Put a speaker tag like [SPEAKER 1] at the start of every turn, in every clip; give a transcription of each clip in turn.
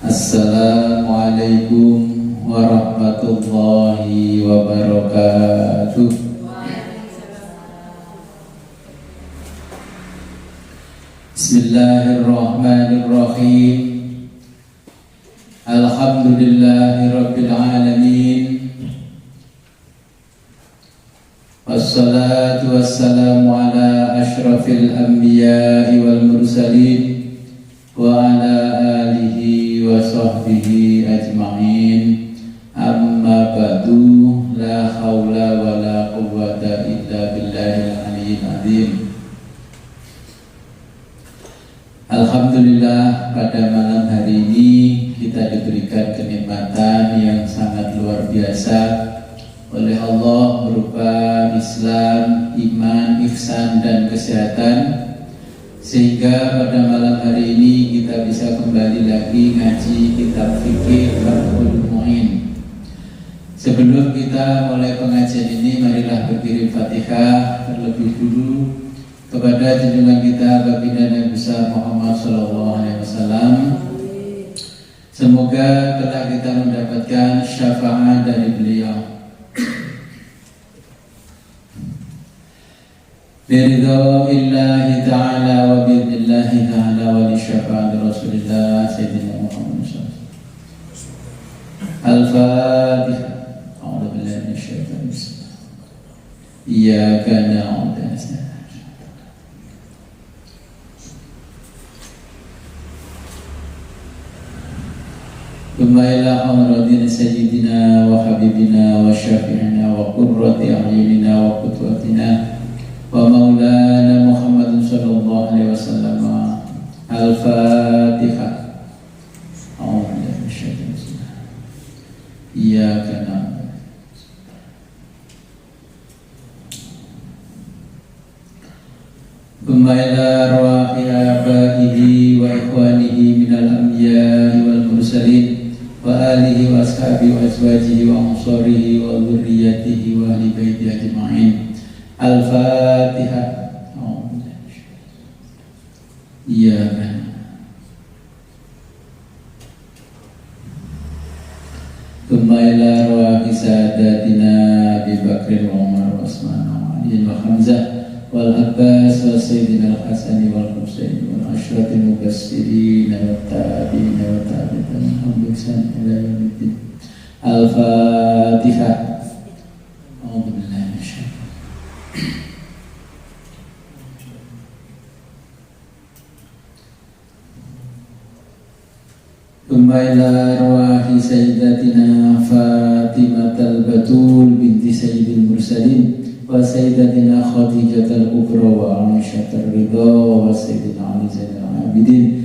[SPEAKER 1] Assalamualaikum warahmatullahi wabarakatuh. Bismillahirrahmanirrahim. Alhamdulillahi rabbil alamin. Wassalatu wassalamu ala asyrafil anbiya'i wal mursalin wa ala alihi wa sahbihi ajma'in. Amma ba'du, la hawla wa la quwwata illa billahil aliyyil azim. Alhamdulillah, pada malam hari ini kita diberikan kenikmatan yang sangat luar biasa oleh Allah berupa Islam, iman, ihsan, dan kesehatan, sehingga pada malam hari ini kita bisa kembali lagi ngaji kitab fikih Fathul Mu'in. Sebelum kita mulai pengajian ini, marilah berkirim Fatihah terlebih dulu kepada junjungan kita Baginda Nabi besar Muhammad SAW. Semoga kelak kita mendapatkan syafaat dari beliau. Biridha illahi ta'ala wa biidnillahi ta'ala wa li syafaati Rasulillah Sayyidina Muhammad SAW. Al-Fatihah. A'udzu billahi minasyaitonir rajim. Iyyaka na'budu wa nasta'in. Ila hamradina sayyidina wa habibina wa syafi'ina wa qurrati a'yunina wa qudwatina wa maulana Muhammadin sallallahu alaihi wasallam. Al-Fatihah. A'udzu billahi minasyaitonir rajim. Iyyaka na'budu. Ila arwahi abaihi wa ikhwanihi minal anbiya'i wal mursalin wa alihi wa ashabihi wa azwajihi wa ansarihi wa dhurriyyatihi wa ahli baiti ajma'in. Al-Fatihah. Iyyaka thumma ila arwahi sadatina Abi Bakr wa Umar wa Utsman wa Ali wa Hamzah wal Abbas wa Sayyidina Al-Hasan wal Husain wal asyrati mubassirin wa tabi'in wa tabi'in wa ihsan ila yaumiddin. Al-Fatihah. A'udzu billahi minasyaitonir Thumma ila arwahi sayyidatina Fatimatal Batul binti Sayyidil Mursalin wa sayyidatina Khadijatal Kubra wa Aisyatar Ridha wa sayyidina Ali Zainal Abidin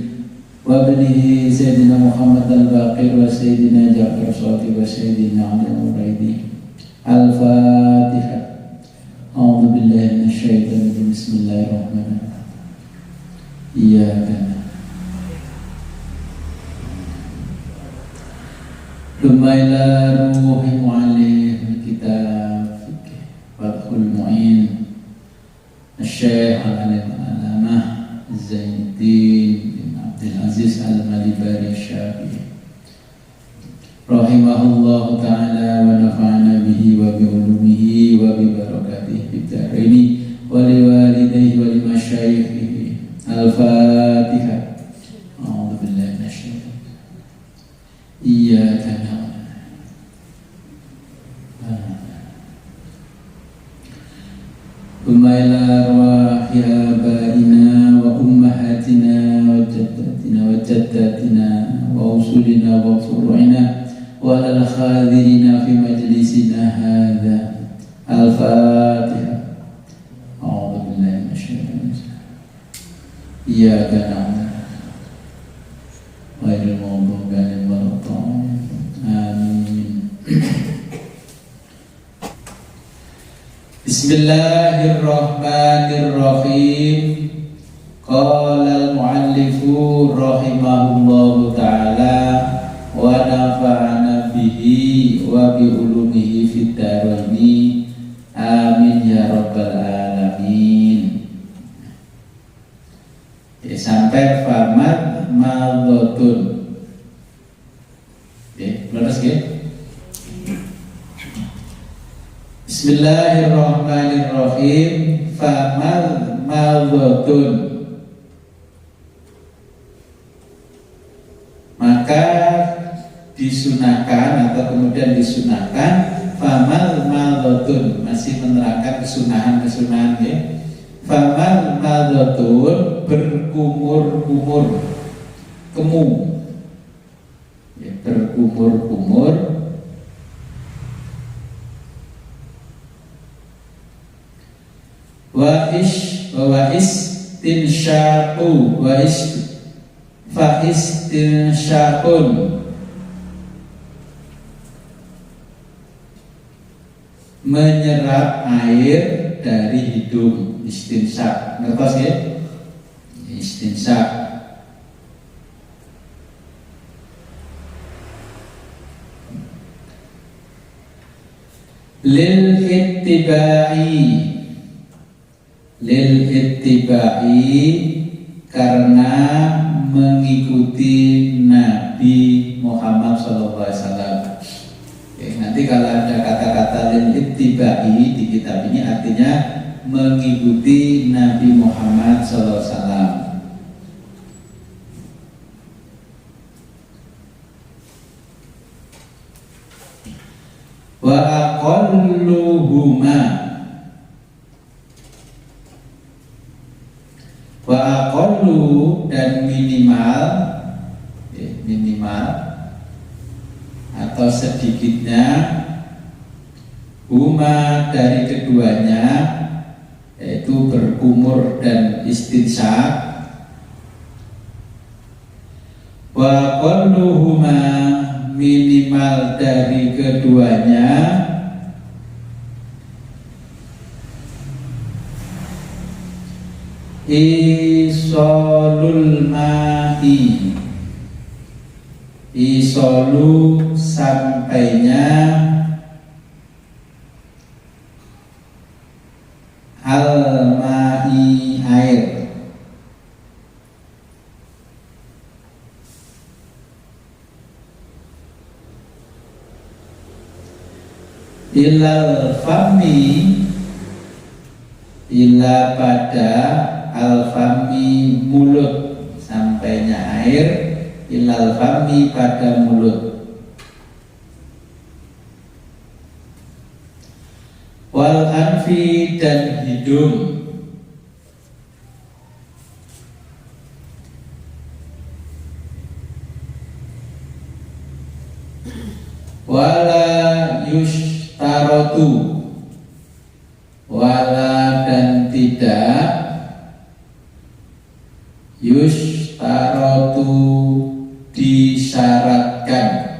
[SPEAKER 1] wa banihi sayyidina Muhammad al-Baqir wa sayyidina Ja'far Shadiq wa sayyidina Ali al-Muraidi. Al-Fatihah. A'udzu billahi minasyaitonir rajim. Bismillahirrahmanirrahim. Iyyaka thumma ila ruhi mu'allim kitab fikih Fathul Mu'in Syekh Al-Alim Al-Alamah Zainuddin bin Abdul Aziz Al-Malibari Syafi'i rahimahullahu ta'ala wa nafa'ana bihi wa bi ulumihi wa bi barakatihi fid dharaini wa li walidayhi wa li masyayikhihi. Al-Fatihah. A'udzu billahi minasyaitonir rajim. Iyyaka na'budu. Thumma ila arwahi abaina wa ummahatina wa jaddatina wa jaddatina wa usulina wa furu'ina wa lal khadirina fi majlisina hadha. Al-Fatihah. A'udzu billahi minasyaitonir rajim. Iyyaka na'budu wa iyyaka nasta'in. Amin. Bismillahirrahmanirrahim. Qala al-muallifu rahimahullahu ta'ala wa nafa'ana bihi wa bi ulumihi fid dharaini. Amin ya rabbal alamin. Sampai famat madotun Leres nggih? Bismillahirrahmanirrahim. Famal madhatun, maka disunahkan atau kemudian disunahkan. Famal madhatun, masih menerangkan kesunahan-kesunahan ya. Famal madhatun, berkumur-kumur, kemu ya, berkumur-kumur. Wa istinsyaqun, menyerap air dari hidung. Istinsyaq, ngertos ya? Istinsyaq. Lil ittiba'i, karena mengikuti Nabi Muhammad SAW. Oke, nanti kalau ada kata-kata lil ittiba'i di kitab ini artinya mengikuti Nabi Muhammad SAW. Wa aqalluhuma, wa aqallu, dan minimal atau sedikitnya, huma, dari keduanya, yaitu berkumur dan istinsyaq. Wa aqalluhuma, minimal dari keduanya, isolul ma'i, isolu, sampainya, al-ma'i, air. Ilal fami, ila pada al-fami, mulut, sampainya air, ilal fami, pada mulut. Wal anfi, dan hidung. Wala yushtarotu, wala, dan tidak, yushtarotu, disyaratkan,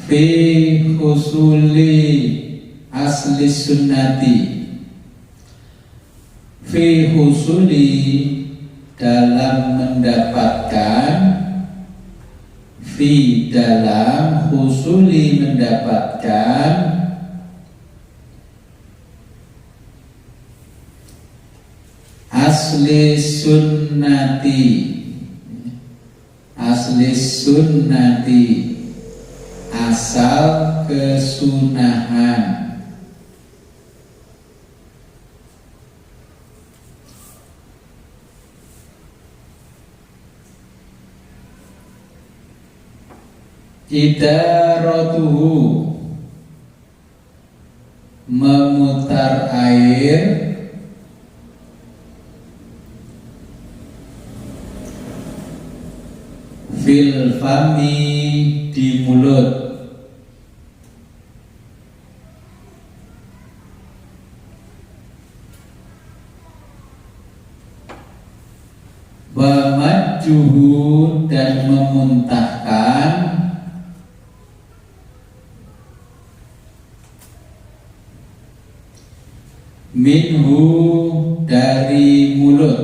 [SPEAKER 1] fi husuli asli sunnati, fi husuli, dalam mendapatkan, fi, dalam, husuli, mendapatkan, asli sunnati, asli sunnati, asal kesunahan. Idaratuhu, memutar air, fil fami, di mulut. Wa majjuhu, dan memuntahkan, minhu, dari mulut.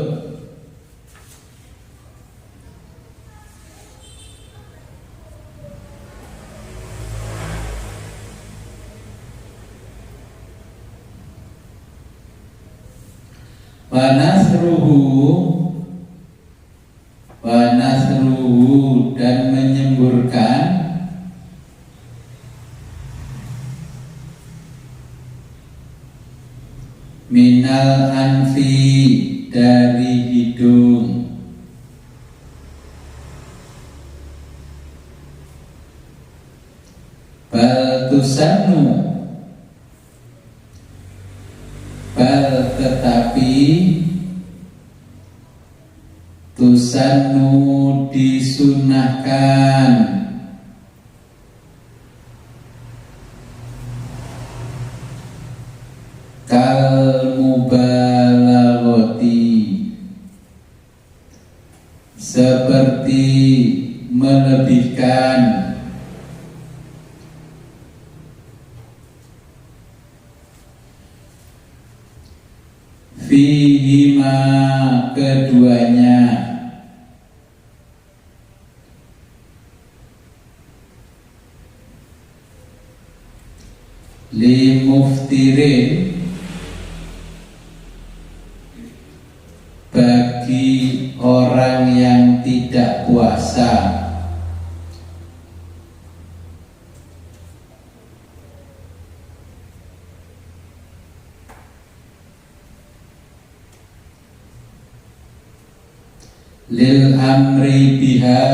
[SPEAKER 1] wa nasruhu dan menyemburkan minal anfi dari hidung, bal tusanu bal tetapi tusanu disunahkan kal mubalaghati seperti melebihkan fihima keduanya li muftirin bagi orang yang tidak puasa, lil amri biha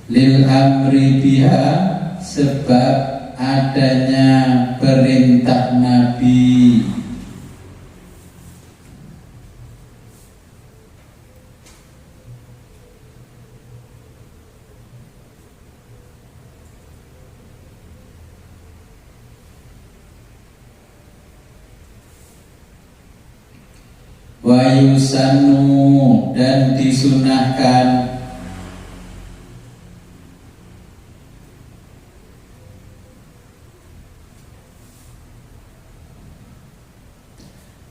[SPEAKER 1] lil amri biha sebab adanya perintah Nabi wa yusannu dan disunahkan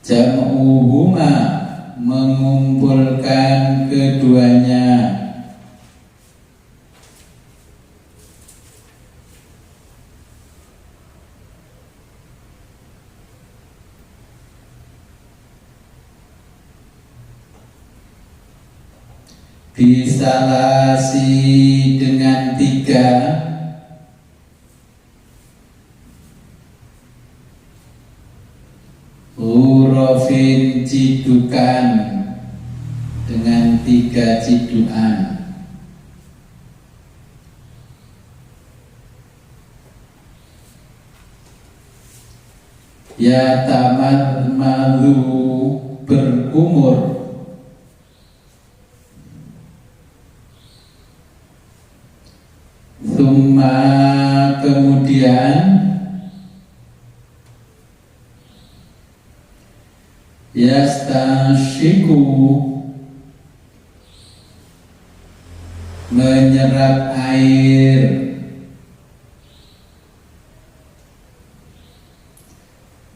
[SPEAKER 1] jam'uhuma mengumpulkan keduanya bisalasi dengan 3 hurufin cidukan dengan 3 cidukan ya tamat malu berkumur summa kemudian yastanshiku menyerap air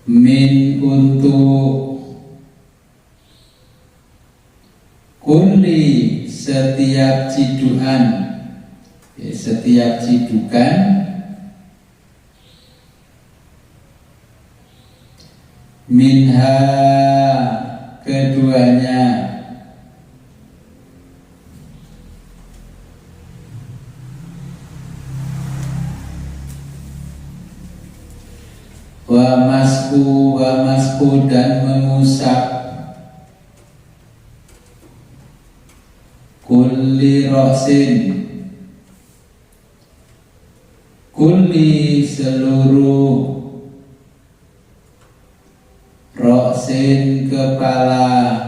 [SPEAKER 1] min untuk kulli setiap cidukan setiap cidukan minha keduanya wa masku dan mengusap kulli rosin kulli seluruh rosin kepala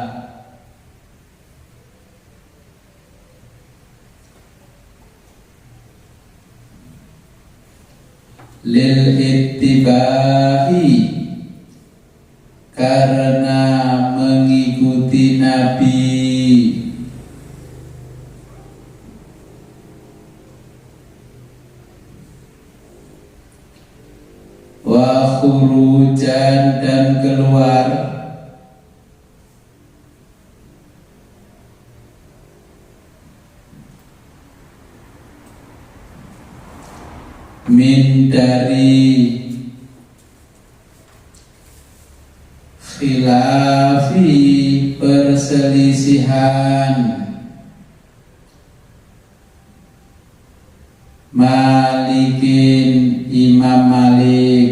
[SPEAKER 1] lil ittibahi karena mengikuti Nabi wa khurujan dan keluar min dari khilafi perselisihan Malikin Imam Malik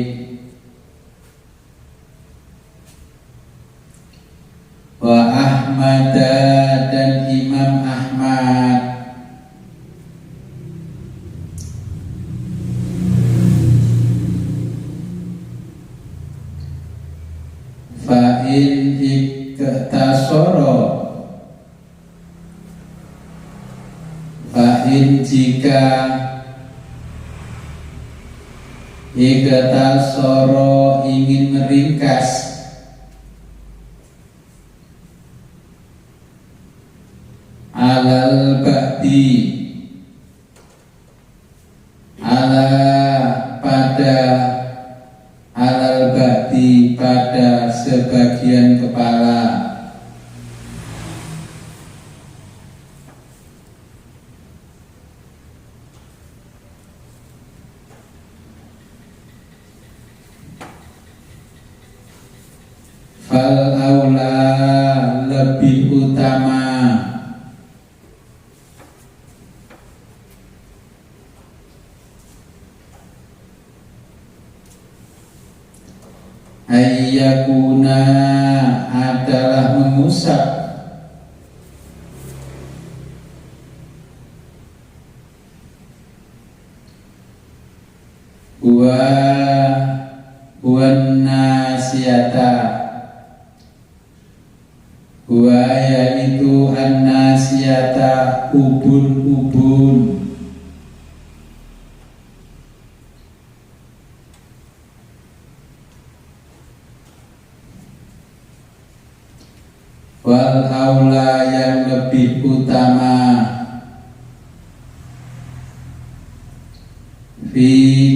[SPEAKER 1] wa Ahmad dan Imam Ahmad fa in iktasoro fa in jika iktasoro ingin meringkas alal ba'di ala pada alal ba'di pada sebagian kepala fal aula lebih utama ayyakuna adalah mengusap buan nasiata yaitu an-nasiata ubun-ubun wal aula yang lebih utama fi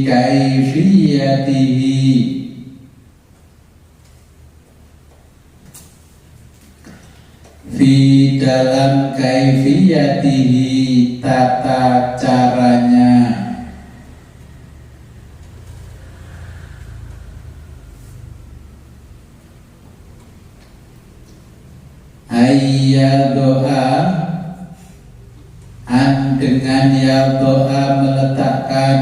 [SPEAKER 1] kaifiyatihi fi dalam kaifiyatihi tata caranya ayya doa an dengan ya doa meletakkan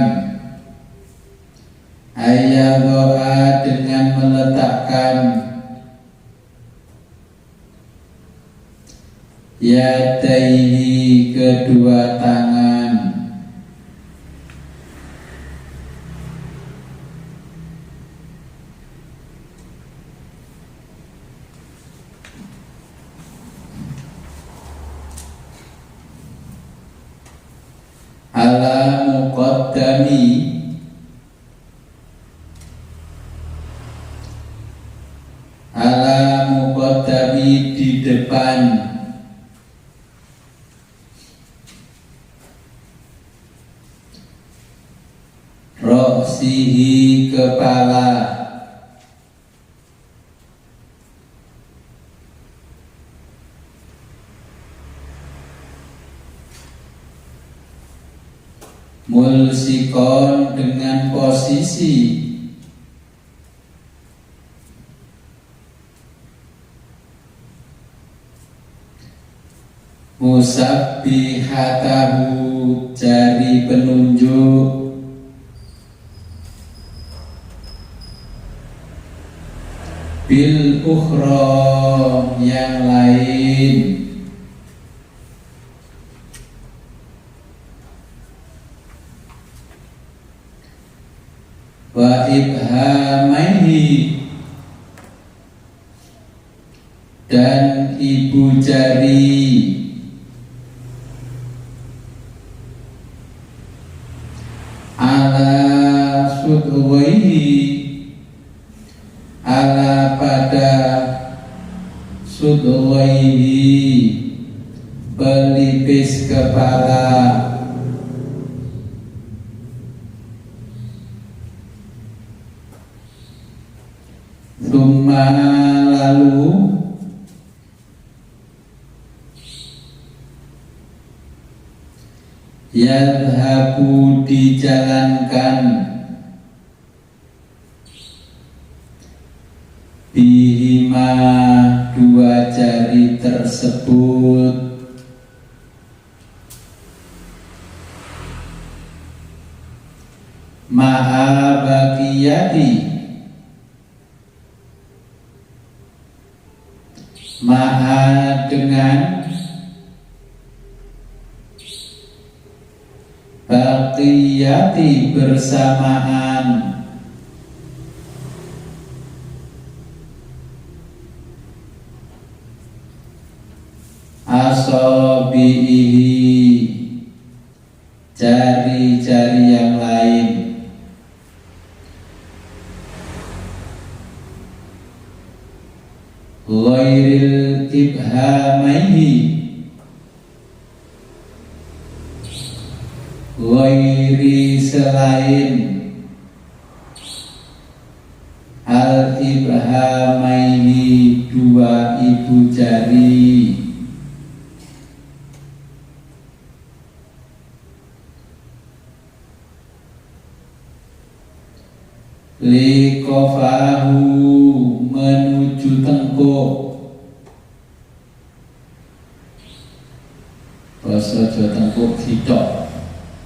[SPEAKER 1] ayya doa dengan meletakkan yadaihi kedua tangan ala muqaddami di depan roksihi kepala mulsikon dengan posisi musabbihatahu jari penunjuk bil ukhra yang lain wa ibhamaihi dan ibu jari ala sudwaihi ala pada sudwaihi pelipis kepala summa lalu yadhabu dijalankan, bihima dua jari tersebut, ma'a bakiyati, ma'a dengan bakiyati bersamaan, asobihi jari-jari yang lain, ghairil ibhamaihi, ghairi selain al ibhamaini dua ibu jari, liqafahu menuju tengkuk, basa Jawa tengkuk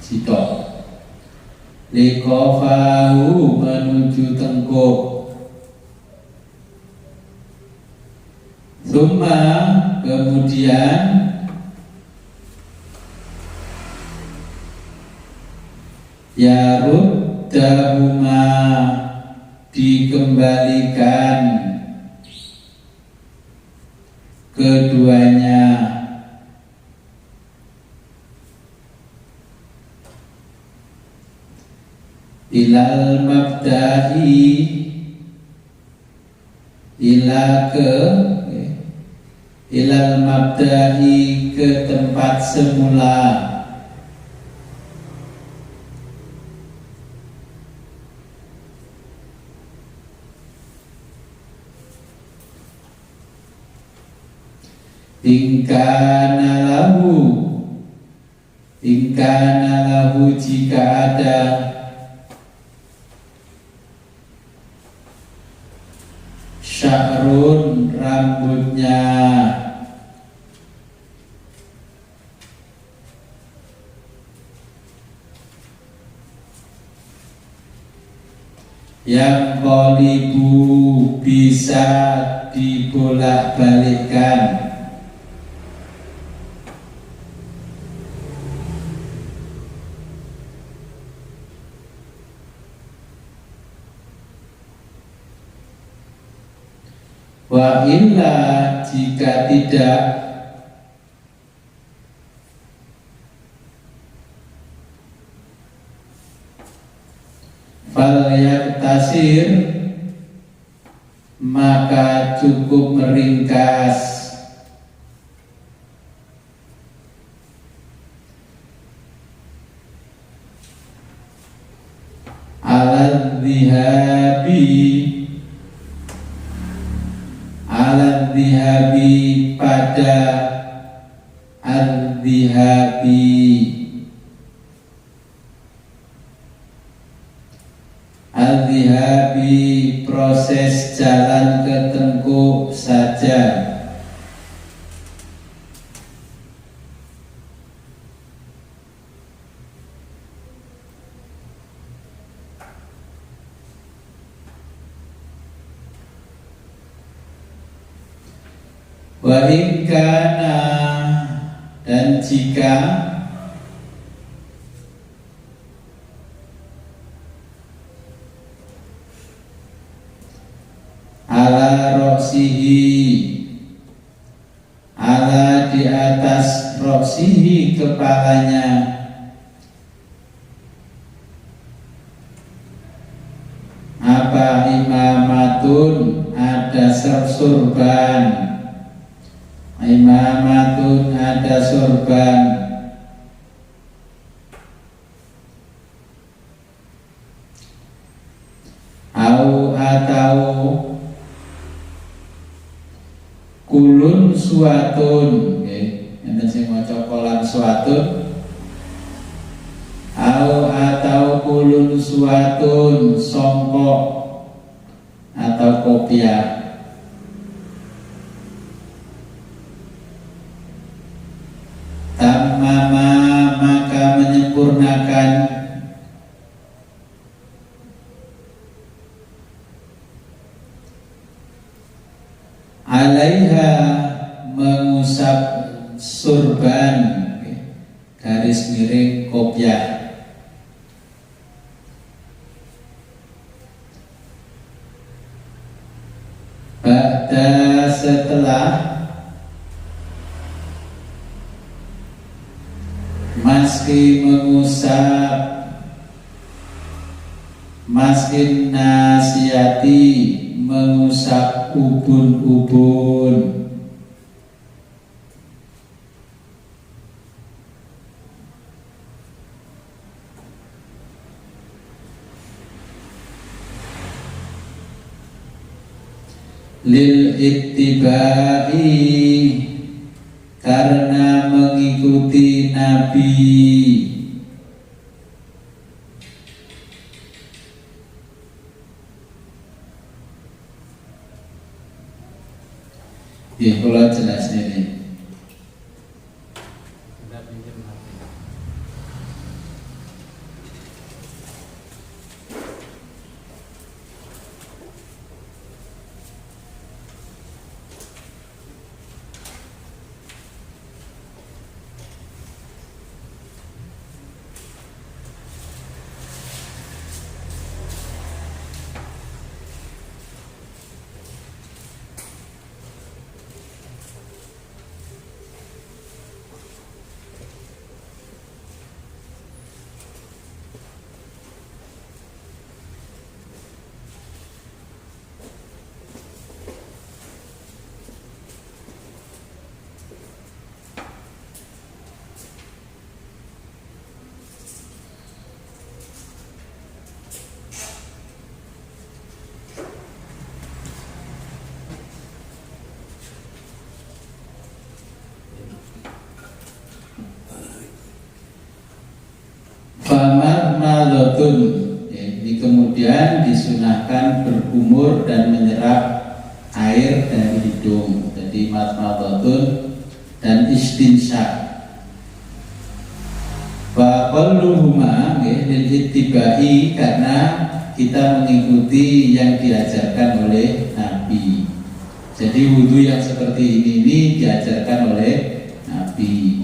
[SPEAKER 1] sitok, liqafahu menuju tengkuk, summa kemudian yaruddahuma dikembalikan keduanya, ilal mabda'i ilal mabda'i ke tempat semula, ingkana lahu jika ada sya'run rambutnya, yang qalibu bisa dibolak-balikkan, wa illa jika tidak, fal yaktasir maka cukup meringkas, alal dhihabi pada al-dhihabi proses jalan ke tengkuk saja, wa in kana dan jika ala roksihi ala di atas roksihi kepalanya, apa imamatun ada surban, imamatun ada sorban, au atau kulun suatun, enten sing maca kolan suatun, suatun songkok atau kopiah. Tamama maka menyempurnakan alaiha mengusap surban garis miring kopiah. Ba'da setelah maski mengusap maskin nasiyati mengusap ubun-ubun. Lil ittibai karena mengikuti Nabi. Ya, kalau jelas ini. Famar malotun, ini kemudian disunahkan berkumur dan menyerap air dari hidung. Jadi matmatotun dan istinsyak. Wa qalluhuma lil ittibai karena kita mengikuti yang diajarkan oleh Nabi. Jadi wudhu yang seperti ini diajarkan oleh Nabi.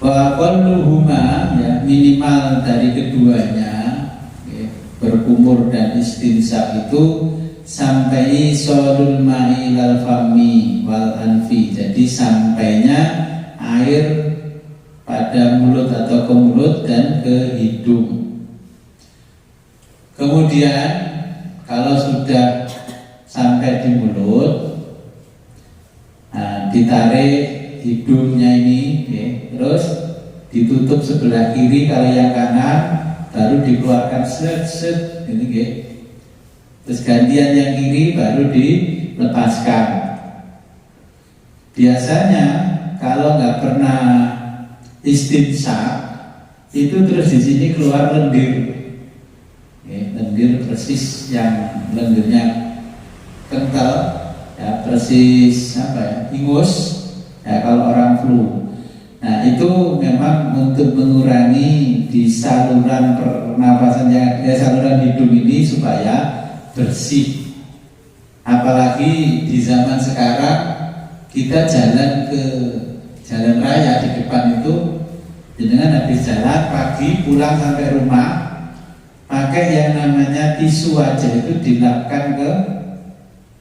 [SPEAKER 1] Wa qalluhuma ya, minimal dari keduanya ya, berkumur dan istinsyak itu sampai solul ma'i lal fami wal anfi. Jadi sampainya air pada mulut atau ke mulut dan ke hidung. Kemudian kalau sudah sampai di mulut, nah, ditarik hidungnya ini ya, terus ditutup sebelah kiri, kalau yang kanan baru dikeluarkan set ini ya. Terus gantian yang kiri baru dilepaskan. Biasanya kalau nggak pernah istinsyak itu terus di sini keluar lendir ya, lendir persis yang lendirnya kental ya, persis apa ya, ingus ya, kalau orang flu. Nah itu memang untuk mengurangi di saluran pernapasan yang saluran hidung ini supaya bersih. Apalagi di zaman sekarang kita jalan ke jalan raya, di depan itu jenengan habis jalan pagi pulang sampai rumah pakai yang namanya tisu aja itu dilapkan ke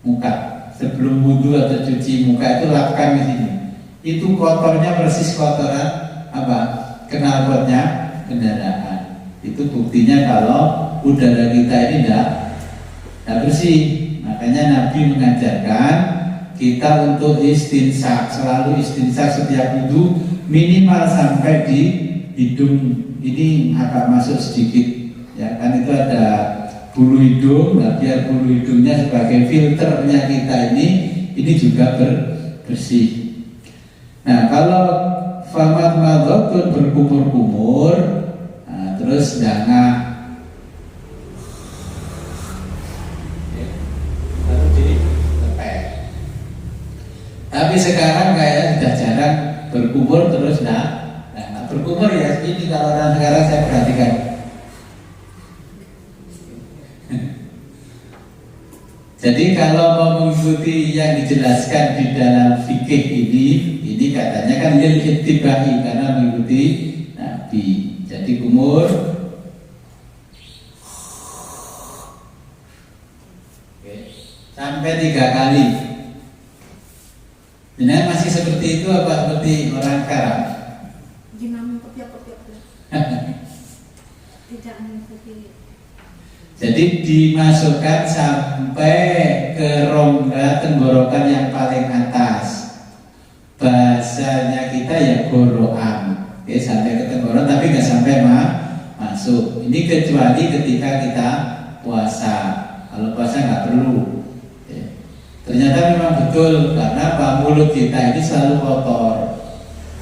[SPEAKER 1] muka. Sebelum wudhu atau cuci muka itu lapkan di sini. Itu kotornya persis kotoran apa? Knalpotnya kendaraan. Itu buktinya kalau udara kita ini tidak bersih. Makanya Nabi mengajarkan kita untuk istinsyak, selalu istinsyak setiap wudhu minimal sampai di hidung ini agak masuk sedikit. Ya kan itu ada bulu hidung, nah biar bulu hidungnya sebagai filternya kita ini juga bersih. Nah kalau famat madhatun berkumur-kumur, nah, terus dangak, lalu dilepek. Tapi sekarang kayak sudah jarang berkumur terus berkumur ya. Ini kalau orang sekarang saya perhatikan. Jadi kalau mau mengikuti yang dijelaskan di dalam fikih ini katanya kan lil ittibahi, karena mengikuti Nabi. Jadi kumur, sampai 3 kali. Benar masih seperti itu apa seperti orang sekarang?
[SPEAKER 2] Tidak mengikuti.
[SPEAKER 1] Jadi dimasukkan sampai ke rongga tenggorokan yang paling atas. Bahasanya kita ya gorokan, sampai ke tenggorokan tapi nggak sampai masuk. Ini kecuali ketika kita puasa. Kalau puasa nggak perlu. Ternyata memang betul, karena mulut kita ini selalu kotor.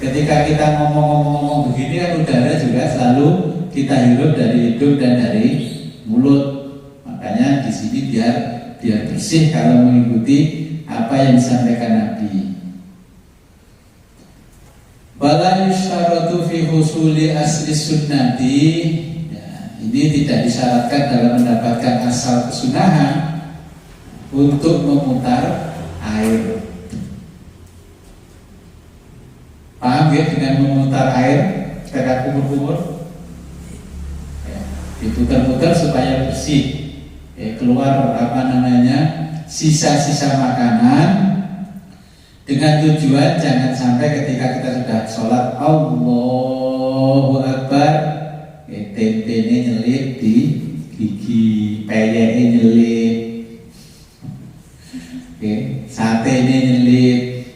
[SPEAKER 1] Ketika kita ngomong begini kan udara juga selalu kita hirup dari hidung dan dari mulut. Makanya di sini biar bersih kalau mengikuti apa yang disampaikan Nabi. Wala yusyaratu fi husuli asli sunnati. Ya, ini tidak disyaratkan dalam mendapatkan asal kesunahan untuk memutar air. Paham ya dengan memutar air kayak kumur-kumur? Diputar-putar supaya bersih, keluar sisa-sisa makanan, dengan tujuan jangan sampai ketika kita sudah sholat Allahu Akbar, tempenya nyelip di gigi, peyeknya nyelip, satenya nyelip.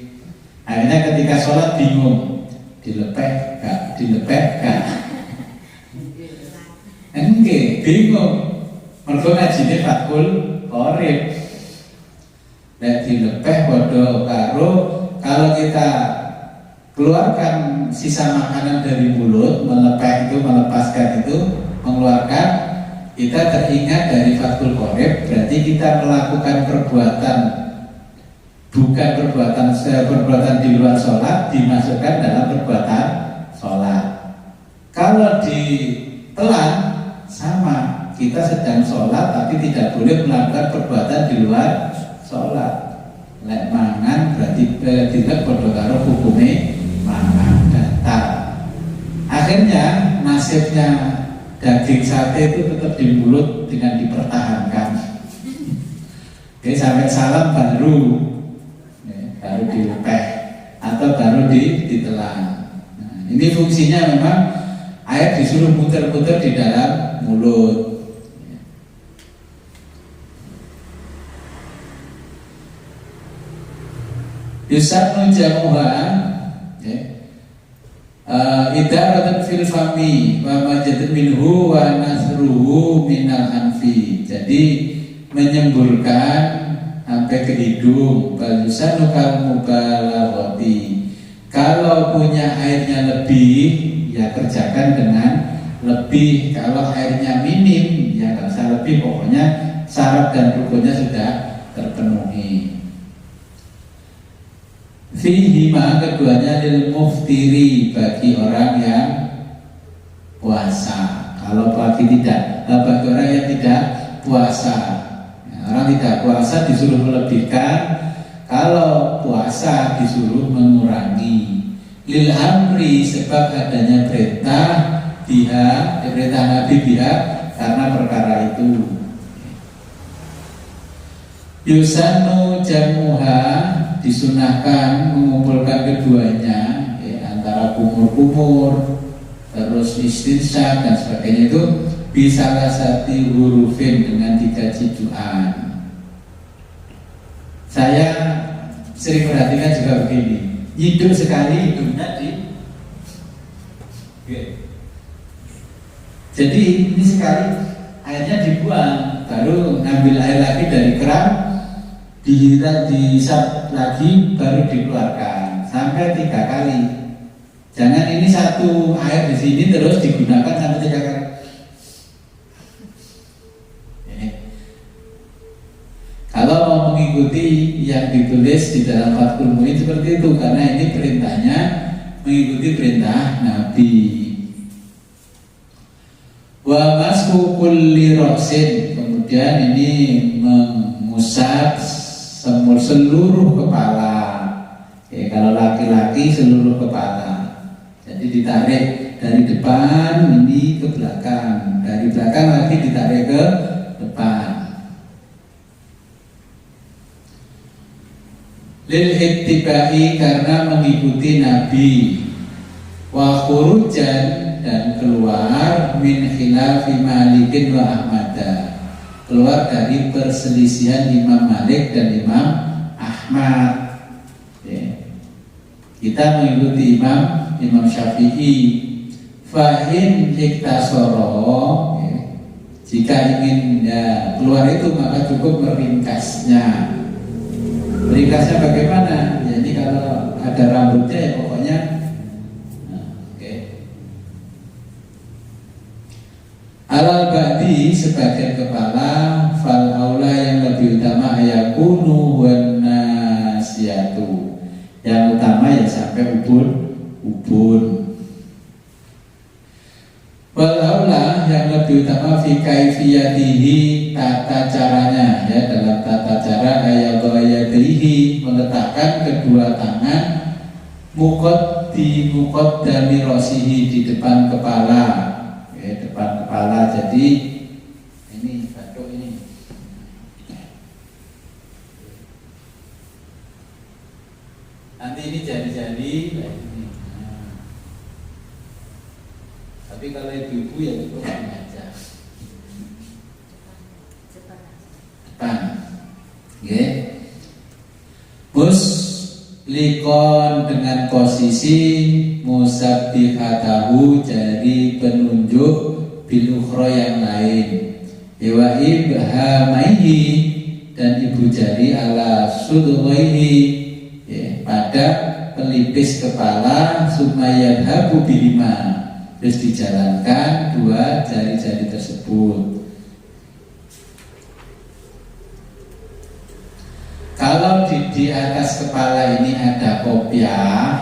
[SPEAKER 1] Akhirnya ketika sholat bingung, dilepek gak? Enggak, bingung. Mergo ngajine Fathul Qorib. Nek dilepeh padha karo kalau kita keluarkan sisa makanan dari mulut, melepeh itu, melepaskan itu, mengeluarkan, kita teringat dari Fathul Qorib, berarti kita melakukan perbuatan, bukan perbuatan di luar sholat, dimasukkan dalam perbuatan sholat. Kalau ditelan sama, kita sedang sholat tapi tidak boleh melakukan perbuatan di luar sholat. Lek mangan berarti tidak bodoh karo hukumnya mangan datar. Akhirnya nasibnya daging sate itu tetap di mulut dengan dipertahankan. Oke, sampai salam baru dilepeh atau baru ditelan. Nah, ini fungsinya memang air disuruh muter-muter di dalam mulut. Yusarnu jamuha idaratun fil fami wa majadun minhu wa nasruhu minal anfi. Jadi menyemburkan sampai ke hidung. Bal yusarnu kal mubalaghati. Kalau punya airnya lebih, ya kerjakan dengan lebih. Kalau airnya minim, ya nggak usah lebih. Pokoknya syarat dan rukunnya sudah terpenuhi. Fihima, keduanya lil muftiri, bagi orang yang puasa. Kalau bagi orang yang tidak puasa, orang tidak puasa disuruh melebihkan. Kalau puasa disuruh mengurangi. Lil amri, sebab adanya perintah perintah Nabi karena perkara itu. Yusanu jamuha, disunahkan mengumpulkan keduanya, antara kumur-kumur terus istinsyak dan sebagainya, itu bisa kasati hurufin dengan 3 cidukan. Saya sering perhatikan juga begini, hidup sekali hidupnya jadi ini sekali airnya dibuang, baru ngambil air lagi dari keran, dihisap lagi, baru dikeluarkan sampai 3 kali. Jangan ini satu air di sini terus digunakan sampai 3 kali. mengikuti yang ditulis di dalam Fathul Muin seperti itu, karena ini perintahnya mengikuti perintah Nabi. Wa masku kulli ra'sin, kemudian ini mengusap seluruh kepala. Oke, kalau laki-laki seluruh kepala. Jadi ditarik dari depan ini ke belakang, dari belakang lagi ditarik ke depan. Lil ittibai, karena mengikuti Nabi. Wa khurujan, dan keluar min khilafi Malikin wa Ahmada, keluar dari perselisihan Imam Malik dan Imam Ahmad. Kita mengikuti Imam Syafi'i. Fa'in iktasoro, jika ingin keluar itu maka cukup meringkasnya. Meringkasnya bagaimana? Jadi kalau ada rambutnya ya pokoknya alal ba'di, sebagian kepala. Fal aula, yang lebih utama ayakunu wan nasiyatu, yang utama ya sampai ubun. Wal aula, yang lebih utama fi kaifiyatihi, tata caranya, ya dalam tata cara ayadhihi, meletakkan kedua tangan muqaddami rasihi, di depan kepala, ya, depan kepala. Jadi ini batuk ini. Nanti ini jari-jari kayak gini. Tapi kalau ibu-ibu ya cukup aja. Depan. Oke. Muslikon, dengan posisi musabbihatahu, jari penunjuk bil ukhra, yang lain. Wa ibhamaihi, dan ibu jari ala sudghaihi, pada pelipis kepala. Sumayadhabu bihima, terus dijalankan dua jari-jari tersebut. Kalau di atas kepala ini ada kopiah,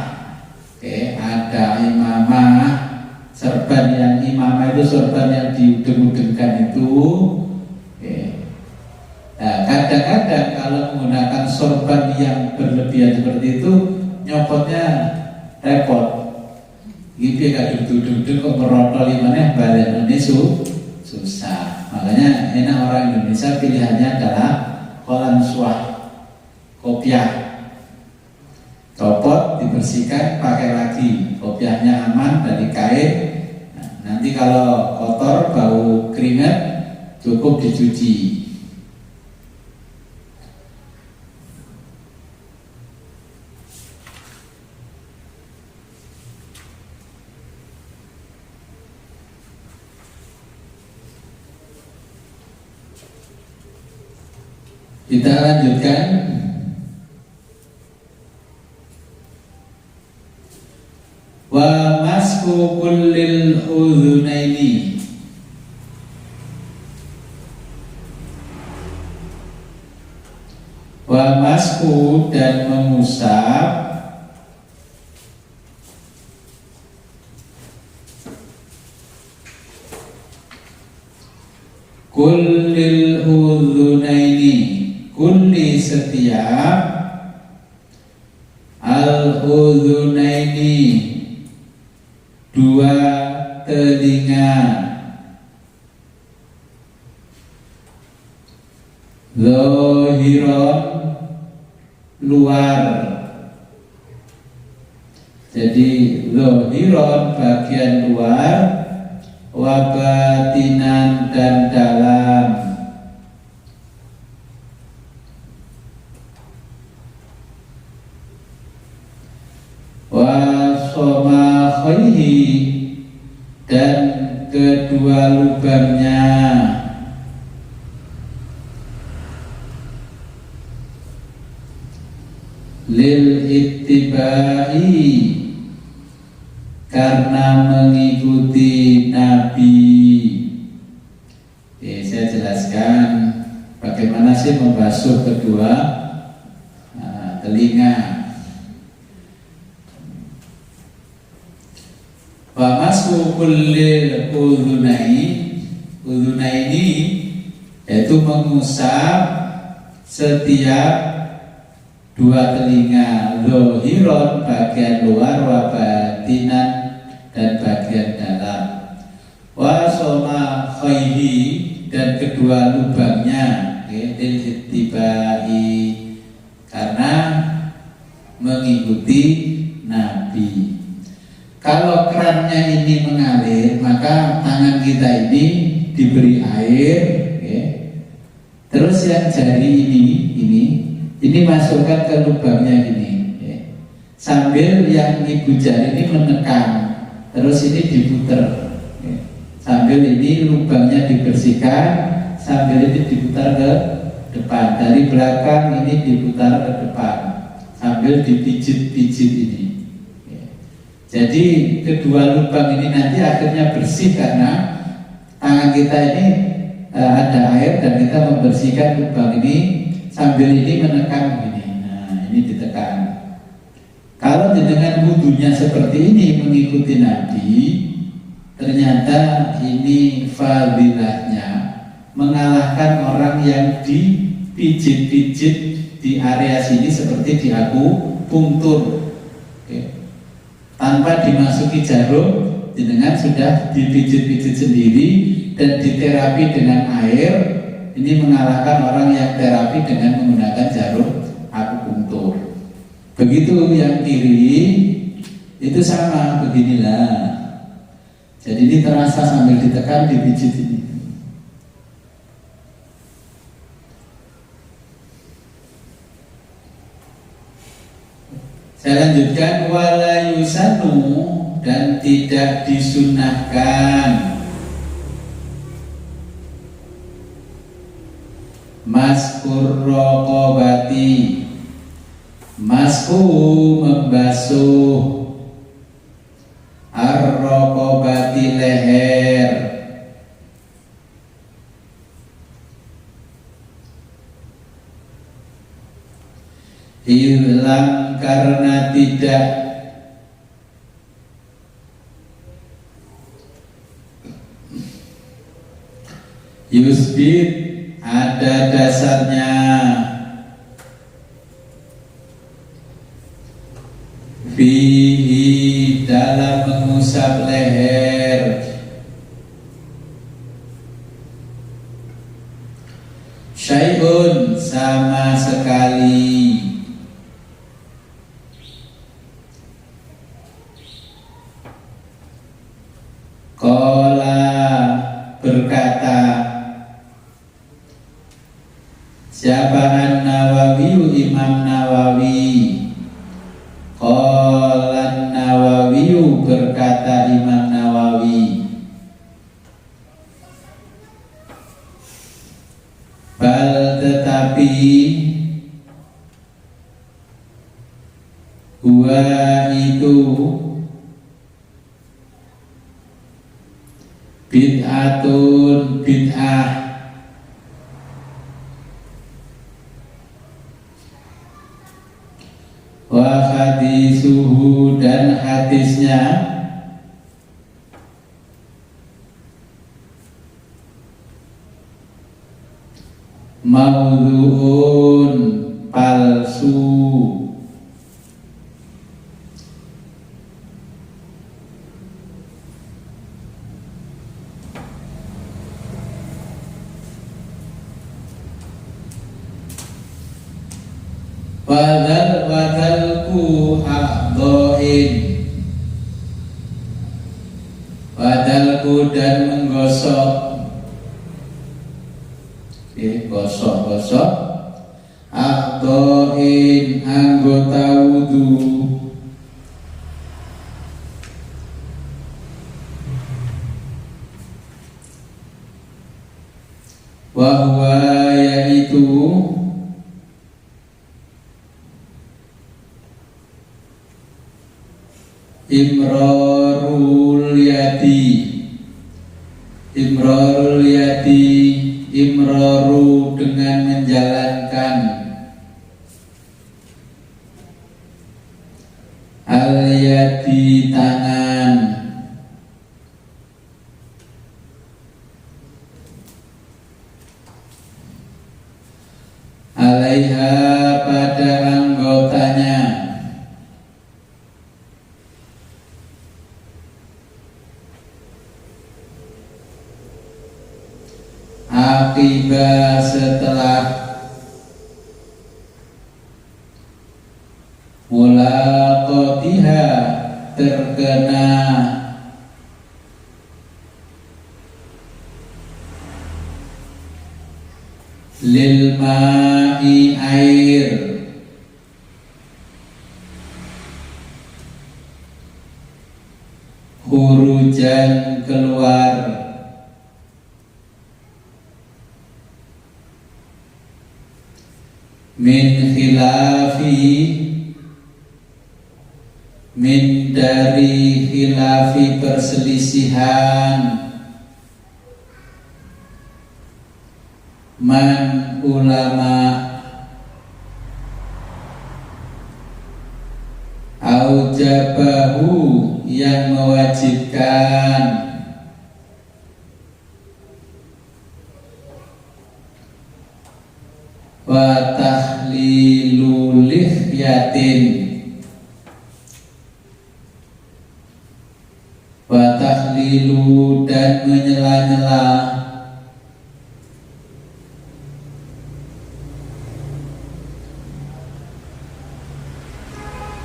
[SPEAKER 1] ada imamah, serban, yang imamah itu serban yang diudeng-udengkan itu. Nah, kadang-kadang kalau menggunakan sorban yang berlebihan seperti itu, nyopotnya repot. Gitu kan, duduk-duduk kok merotol gimana, balik ini susah. Makanya enak orang Indonesia pilihannya adalah kolan suah, kopiah. Copot, dibersihkan, pakai lagi. Kopiahnya aman dari kain. Nah, nanti kalau kotor, bau keringat, cukup dicuci. Kita lanjutkan. Wa masku kullil udhunaini, wa masku, dan mengusap kullil udhunaini, kulli, setiap, al-udhunaini, dua telinga, zahiron, luar. Jadi zahiron bagian luar, wa batinan, dan dalam. Somakhaihi, dan kedua lubangnya. Lil ittibai, karena mengikuti Nabi. Saya jelaskan bagaimana sih membasuh kedua telinga. Wa mashu kullil udhunaini yaitu mengusap setiap dua telinga, zohiron bagian luar, wa batinan dan bagian dalam, wa soma khaihi dan kedua lubangnya, tibai karena mengikuti Nabi. Kalau kerannya ini mengalir, maka tangan kita ini diberi air, terus yang jari ini masukkan ke lubangnya gini, sambil yang ibu jari ini menekan, terus ini diputar, sambil ini lubangnya dibersihkan, sambil ini diputar ke depan, dari belakang ini diputar ke depan, sambil dipijit-pijit ini. Jadi kedua lubang ini nanti akhirnya bersih karena tangan kita ini ada air dan kita membersihkan lubang ini sambil ini menekan begini. Nah, ini ditekan. Kalau dengan wudhunya seperti ini mengikuti Nabi, ternyata ini fadilahnya mengalahkan orang yang dipijit-pijit di area sini seperti di akupunktur. Tanpa dimasuki jarum, dengan sudah dipijit-pijit sendiri dan diterapi dengan air. Ini mengalahkan orang yang terapi dengan menggunakan jarum akupunktur. Begitu yang kiri itu sama beginilah. Jadi ini terasa sambil ditekan, dipijit ini. Saya lanjutkan, wala yusanu dan tidak disunahkan maskur raqabati, masku membasuh, ar-raqabati leher, hilang karena tidak yusbit ada dasarnya fihi dalam mengusap leher syai'un sama sekali. Qala berkata siapa An-Nawawi, Imam Nawawi. Qala Nawawi berkata Imam Nawawi, bal tetapi huwa itu bid'atun bid'ah wa hadisuhu dan hadisnya maudhu'un palsu. Wadalku a'dha'in, wadalku dan menggosok, gosok-gosok, a'dha'in anggota wudu, wa huwa yaitu imrarul yadi, imrarul yadi, imraru dengan menjalankan, al-yadi tangan, alaiha pada anggotanya, akibat setelah mulaqatiha terkena lil ma'i air, hurujan keluar, min khilafi, min dari khilafi perselisihan, man ulama, aujabahu yang mewajibkan, wa tahlilu lihyatin, wa tahlilu dan menyela-nyela,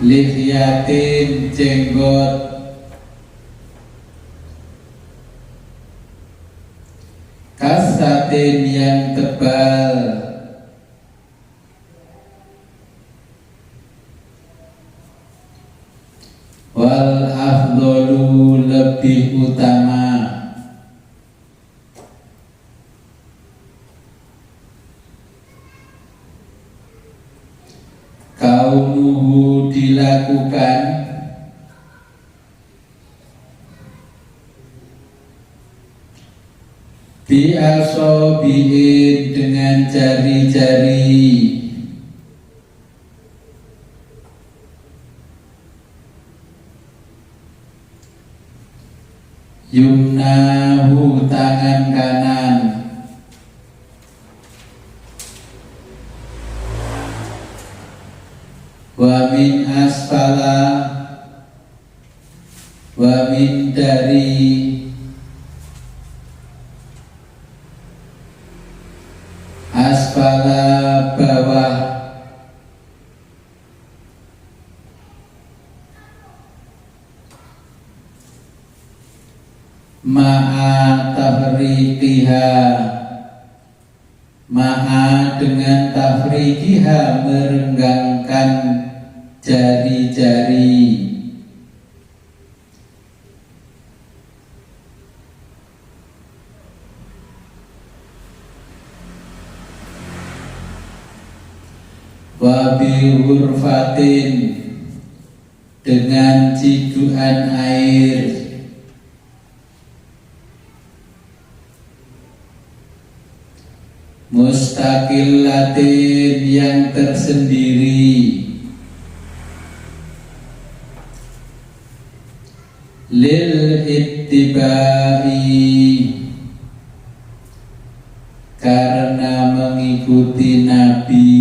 [SPEAKER 1] lihyatin jenggot, kasatin yang tebal, wal afdolu lebih utama, kaunuhu dilakukan bi asobihin dengan jari-jari, yumnahu tangan kanan, wa min asfala, wa min dari, asfala bawah, ma'a tafriqiha, ma'a dengan tafriqiha merenggangkan jari-jari, wa bi ghurfatin dengan cidukan air, mustaqillatin yang tersendiri, lil ittibai karena mengikuti Nabi,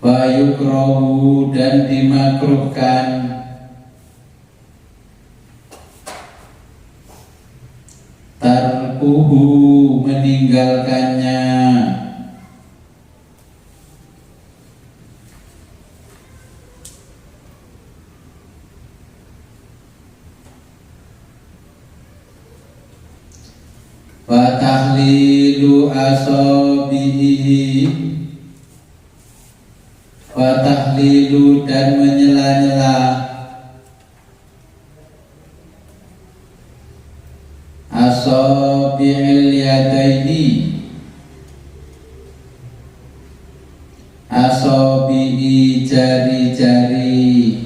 [SPEAKER 1] wa yukrahu dan dimakruhkan tarkuhu meninggalkannya, wa tahlilu asabihi, wa tahlilu dan menyela-nyela, asabi'il yadaini, asabi'i jari-jari,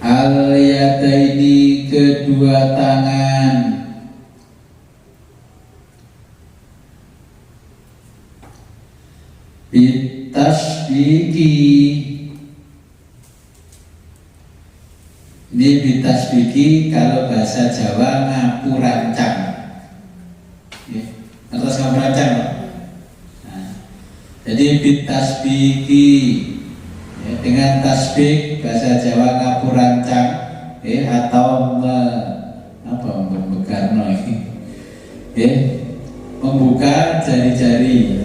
[SPEAKER 1] al yadaini kedua tangan, bitasbiki, ini bitasbiki kalau bahasa Jawa ngapurancang, terus ngapurancang. Nah, jadi bitasbiki, dengan tasbih bahasa Jawa ngapurancang, atau membekarno ini, membuka jari-jari.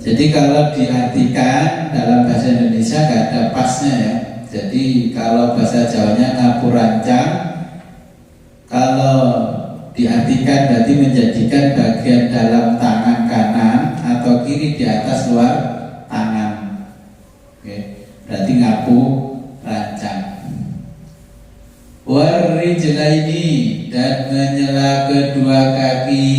[SPEAKER 1] Jadi kalau diartikan dalam bahasa Indonesia gak ada pasnya ya. Jadi kalau bahasa Jawanya ngapurancang, kalau diartikan berarti menjadikan bagian dalam tangan kanan atau kiri di atas luar tangan. Berarti ngapu rancang. Warijlaini, dan menyela kedua kaki.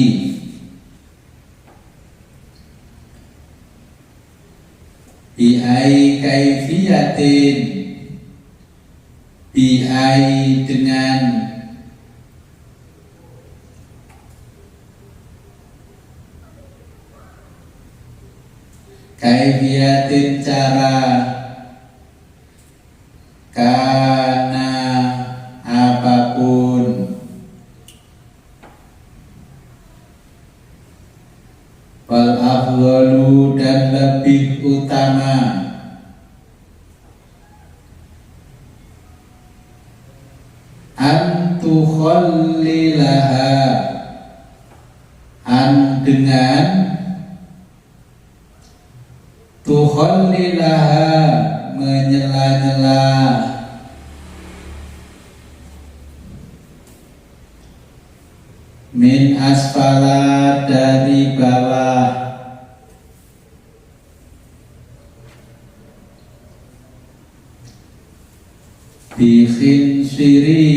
[SPEAKER 1] Bi'ai kaifiyatin, bi'ai dengan kaifiyatin cara, karena apapun, wal afdalu, dan lebih utama, antukhallilaha, dengan tukhallilaha, menyela-nyela, min asfala, dari bawah, bikhinsiri,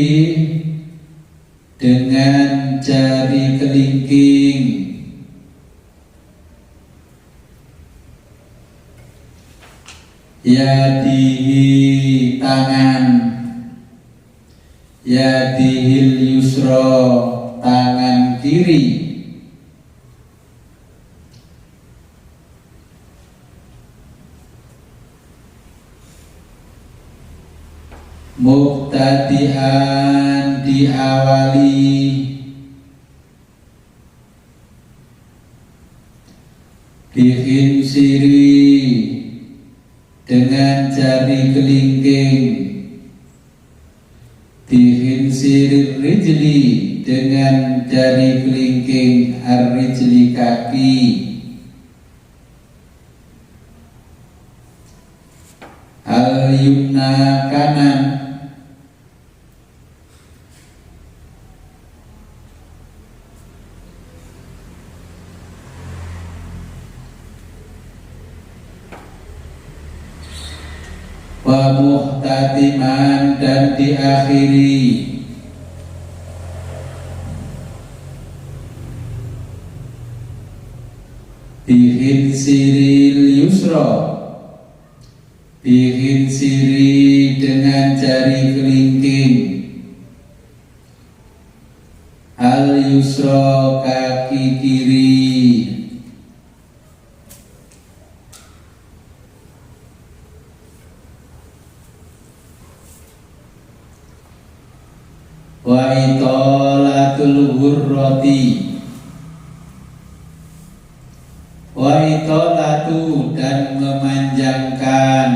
[SPEAKER 1] dengan jari kelingking, yadihi, tangan, yadihil yusro, tangan kiri, mubtadi'an, diawali, bikhinsiri, dengan jari kelingking, bikhinsiri rijli, dengan jari kelingking ar-rijli, kaki, al-yumna, kanan, wa muhtatiman, dan diakhiri, bihinsiril yusra, bihinsiri, dengan jari kelingking, al yusra, kaki kiri, wa itolatul hurrati, wa itolatu, dan memanjangkan,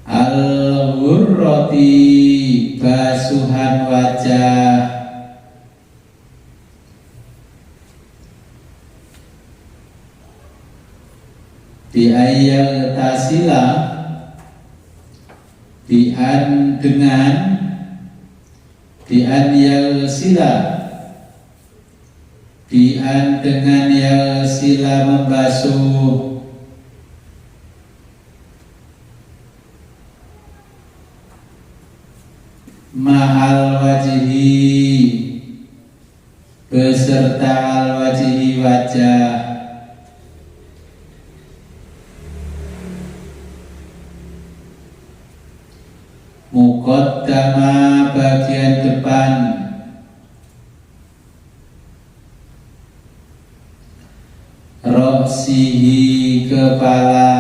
[SPEAKER 1] al-hurrati, basuhan wajah, bi'ayyal tasila, bi'an, dengan, bi'an yal sila, bi'an, dengan yal sila, membasuh, ma'al wajhi, beserta al-wajhi wajah, muqaddama bagian depan, roksihi kepala,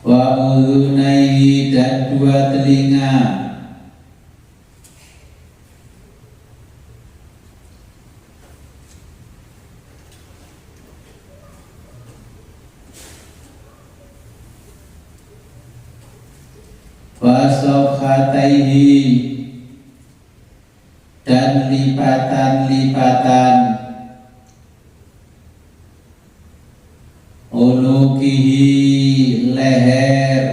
[SPEAKER 1] wa udhunaihi dan dua telinga, wa sofhataihi dan lipatan-lipatan, unukihi leher,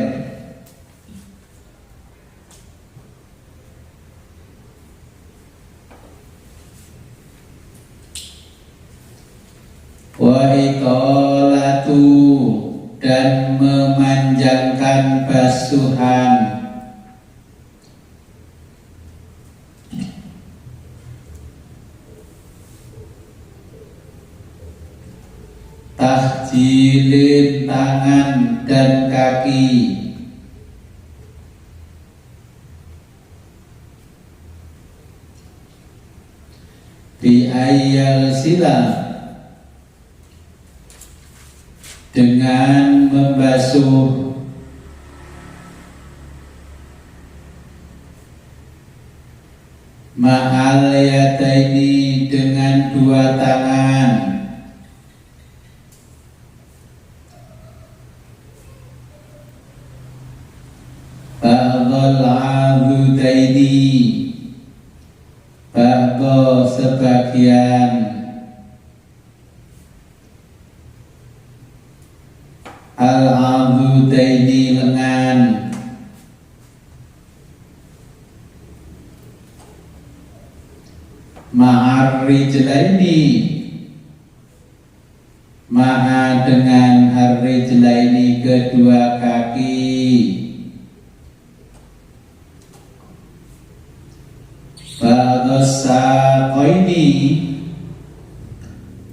[SPEAKER 1] wa iqalatu dan memanjangkan basuhan, tahjilin tangan dan kaki, biayyal sila dengan membasuh ma'al yadaini dengan dua tangan, ba'dhal adudaini ba'dha sebagian, al-adudaini lengan, ma'ar rijlaini ma'a dengan ar-rijlaini kedua kaki, ba'dhas saqaini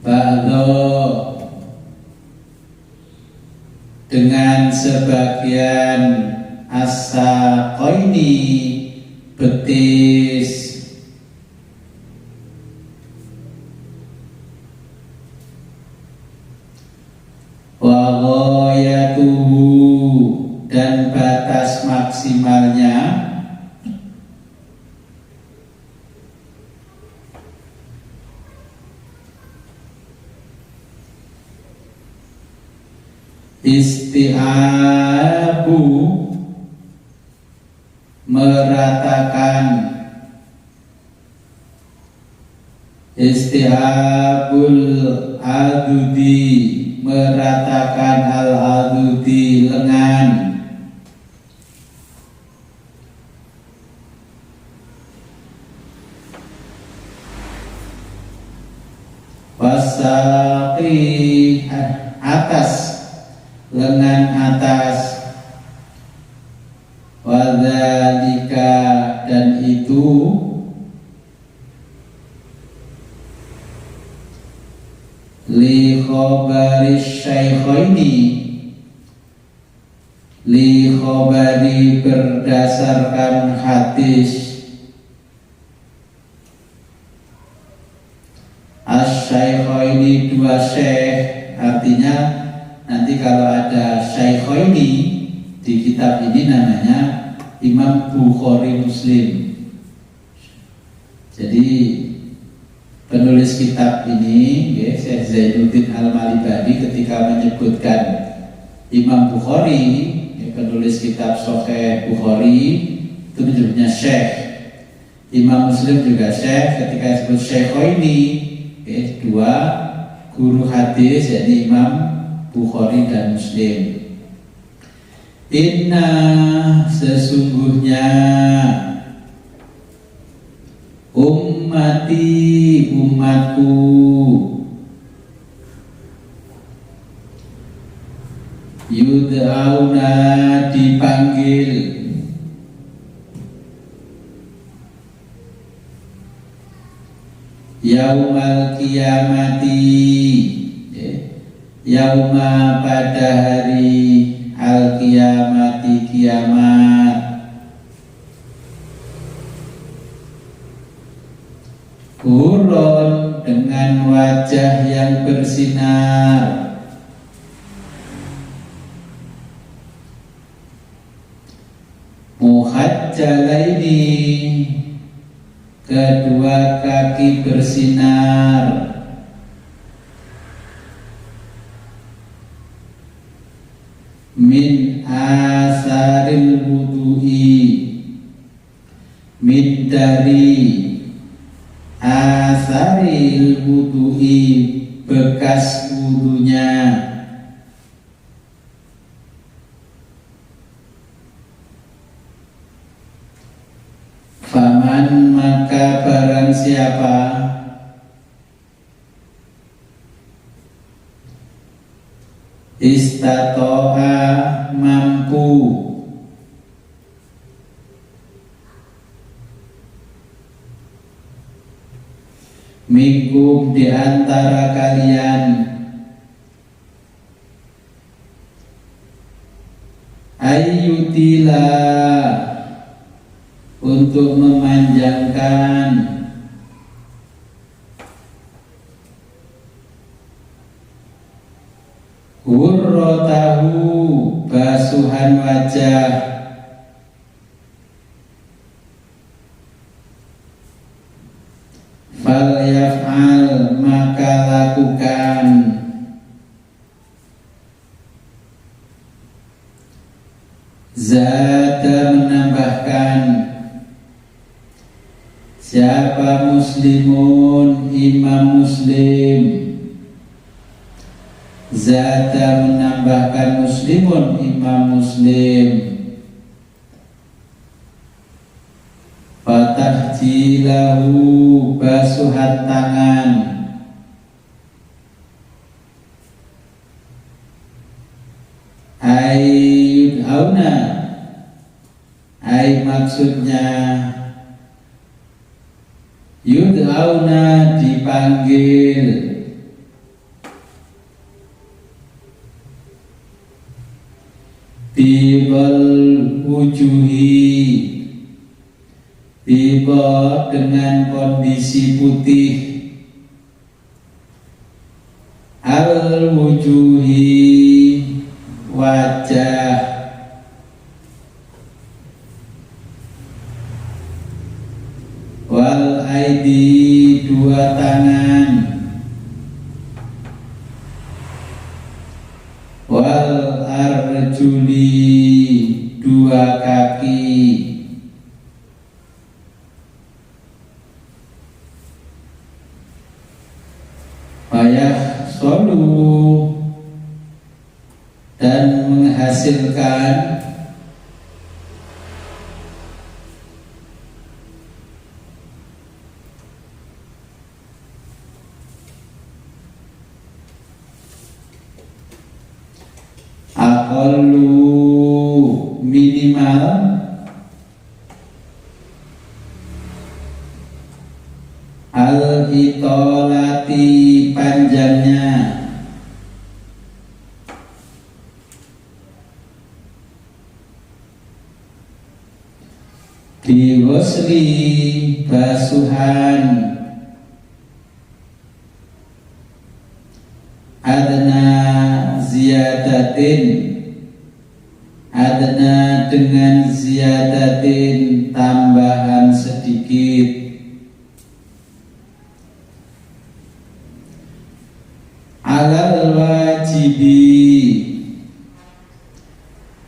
[SPEAKER 1] ba'dha dengan sebagian as-saqaini betis, wa ghayatuhu dan batas maksimalnya, isti'abu meratakan, isti'abul adudi meratakan al-adudi lengan, wasaqi atas lengan atas, wadzalika dan itu, li khabari syaikhaini li khabari berdasarkan hadis as-syaikhaini dua syekh, artinya nanti kalau ada syaikhaini di kitab ini namanya Imam Bukhari Muslim. Jadi penulis kitab ini ya, Syekh Zainuddin Al-Malibadi ketika menyebutkan Imam Bukhari ya, penulis kitab Sahih Bukhari itu menyebutnya Syekh. Imam Muslim juga Syekh, ketika disebut Syaikhaini ya, dua guru hadis yakni Imam Bukhari dan Muslim. Inna sesungguhnya ummati umatku yud'auna dipanggil Yaumal kiamati, yauma pada hari al kiamati kiamat, Huron dengan wajah yang bersinar, Muhajjalaini, kedua kaki bersinar, min asaril wudu'i, min dari asaril wudu'i, bekas wudunya, faman maka barang siapa istato'a mampu minkum di antara kalian ayyutila untuk memanjangkan hurrotahu basuhan wajah, fal yaf'al maka lakukan, zada menambahkan, siapa muslimun imam muslim, zada menambahkan muslimun imam muslim, fatahjilahu basuhan tangan, ayyudhauna ay maksudnya yudhauna dipanggil, bibal wujuhi, biba dengan kondisi putih, al wujuhi wajah, wal aidi dua tangan, wal arjuli dua kaki, payah solu dan menghasilkan aqallu minimal al-itolati panjangnya, biwasli basuhan, adna ziyadatin, adna dengan ziyadatin tambahan sedikit, alal wajibi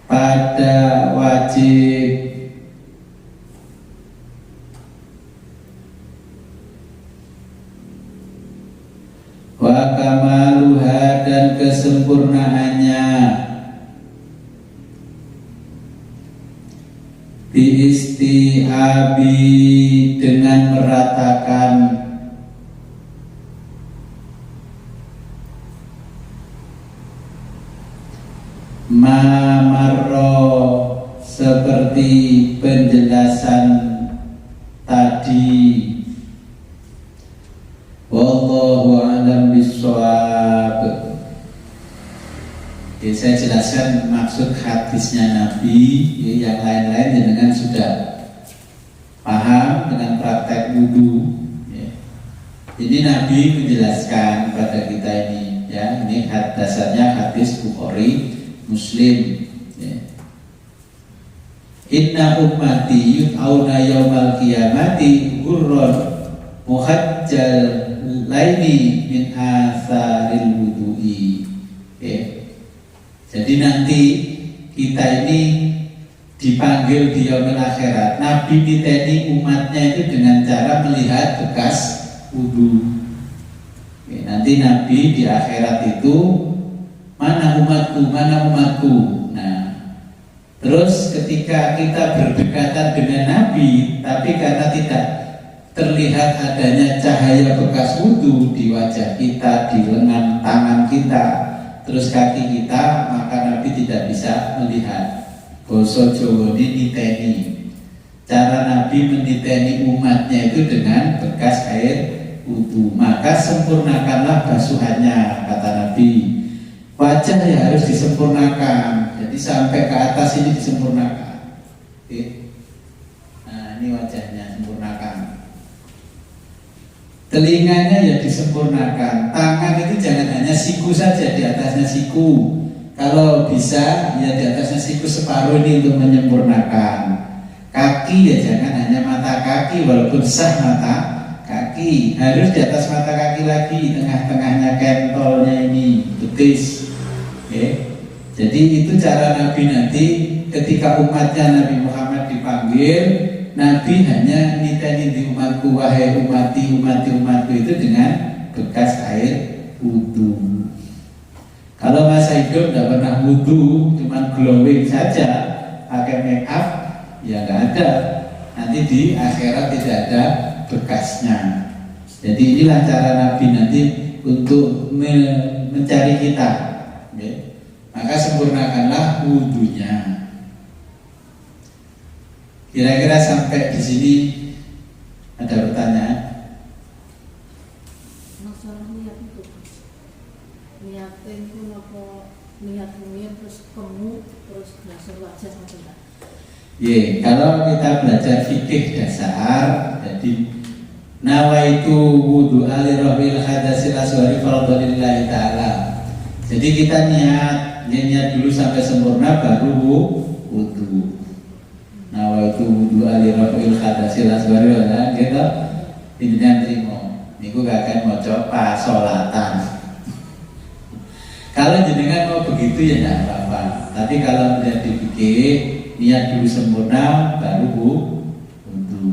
[SPEAKER 1] pada wajib, wa kamaluha dan kesempurnaannya, biistiabi dengan meratakan, mamarro seperti penjelasan tadi, saya jelaskan maksud hadisnya Nabi. Yang lain-lain dengan sudah paham dengan praktek wudhu. Ini Nabi menjelaskan pada kita ini, ya. Ini dasarnya hadis Bukhari, Muslim. Ya. Inna ummati yud'auna yaumal qiyamati ghurran muhajjal laini min atharil wudu'i. Ya. Jadi nanti kita ini dipanggil di yaumil akhirat. Nabi niteni umatnya itu dengan cara melihat bekas wudhu. Nanti Nabi di akhirat itu mana umatku, mana umatku. Nah, terus ketika kita berdekatan dengan Nabi, tapi karena tidak terlihat adanya cahaya bekas wudhu di wajah kita, di lengan tangan kita, terus kaki kita, maka Nabi tidak bisa melihat. Basa Jawa ini niteni. Cara Nabi meniteni umatnya itu dengan bekas air wudhu. Maka sempurnakanlah basuhannya, kata Nabi. Wajah ya harus disempurnakan. Jadi sampai ke atas ini disempurnakan. Oke. Nah, ini wajahnya sempurnakan. Telinganya ya disempurnakan. Tangan itu jangan hanya siku saja, di atasnya siku. Kalau bisa ya di atasnya siku separuh ini untuk menyempurnakan. Kaki ya jangan hanya mata kaki, walaupun sah mata kaki, harus di atas mata kaki lagi, tengah-tengahnya kentolnya ini betis. Oke. Jadi itu cara Nabi nanti ketika umatnya Nabi Muhammad dipanggil, Nabi hanya niteni di umatku, wahai umatku itu dengan bekas air wudhu. Kalau masa hidup tidak pernah wudhu, cuma glowing saja, pakai make up, ya nggak ada. Nanti di akhirat tidak ada bekasnya. Jadi inilah cara Nabi nanti untuk mencari kita. Okay. Maka sempurnakanlah wudhunya. Kira-kira sampai di sini ada pertanyaan?
[SPEAKER 2] Niatin pun apa niat terus kamu terus belajar wajah macam apa?
[SPEAKER 1] Kalau kita belajar fikih dasar, jadi nawaitu wudu alirahil hadasil aswari fardholillahi ta'ala. Jadi kita niat dulu sampai sempurna baru wudu. Nawaitu wudu alirahil hadasil aswari gitu. Intinya terima. Niku gak akan mau coba sholatan. Kalau jenengan mau begitu ya tidak apa-apa. Tapi kalau menjadi fikih, niat dulu sempurna baru wudu.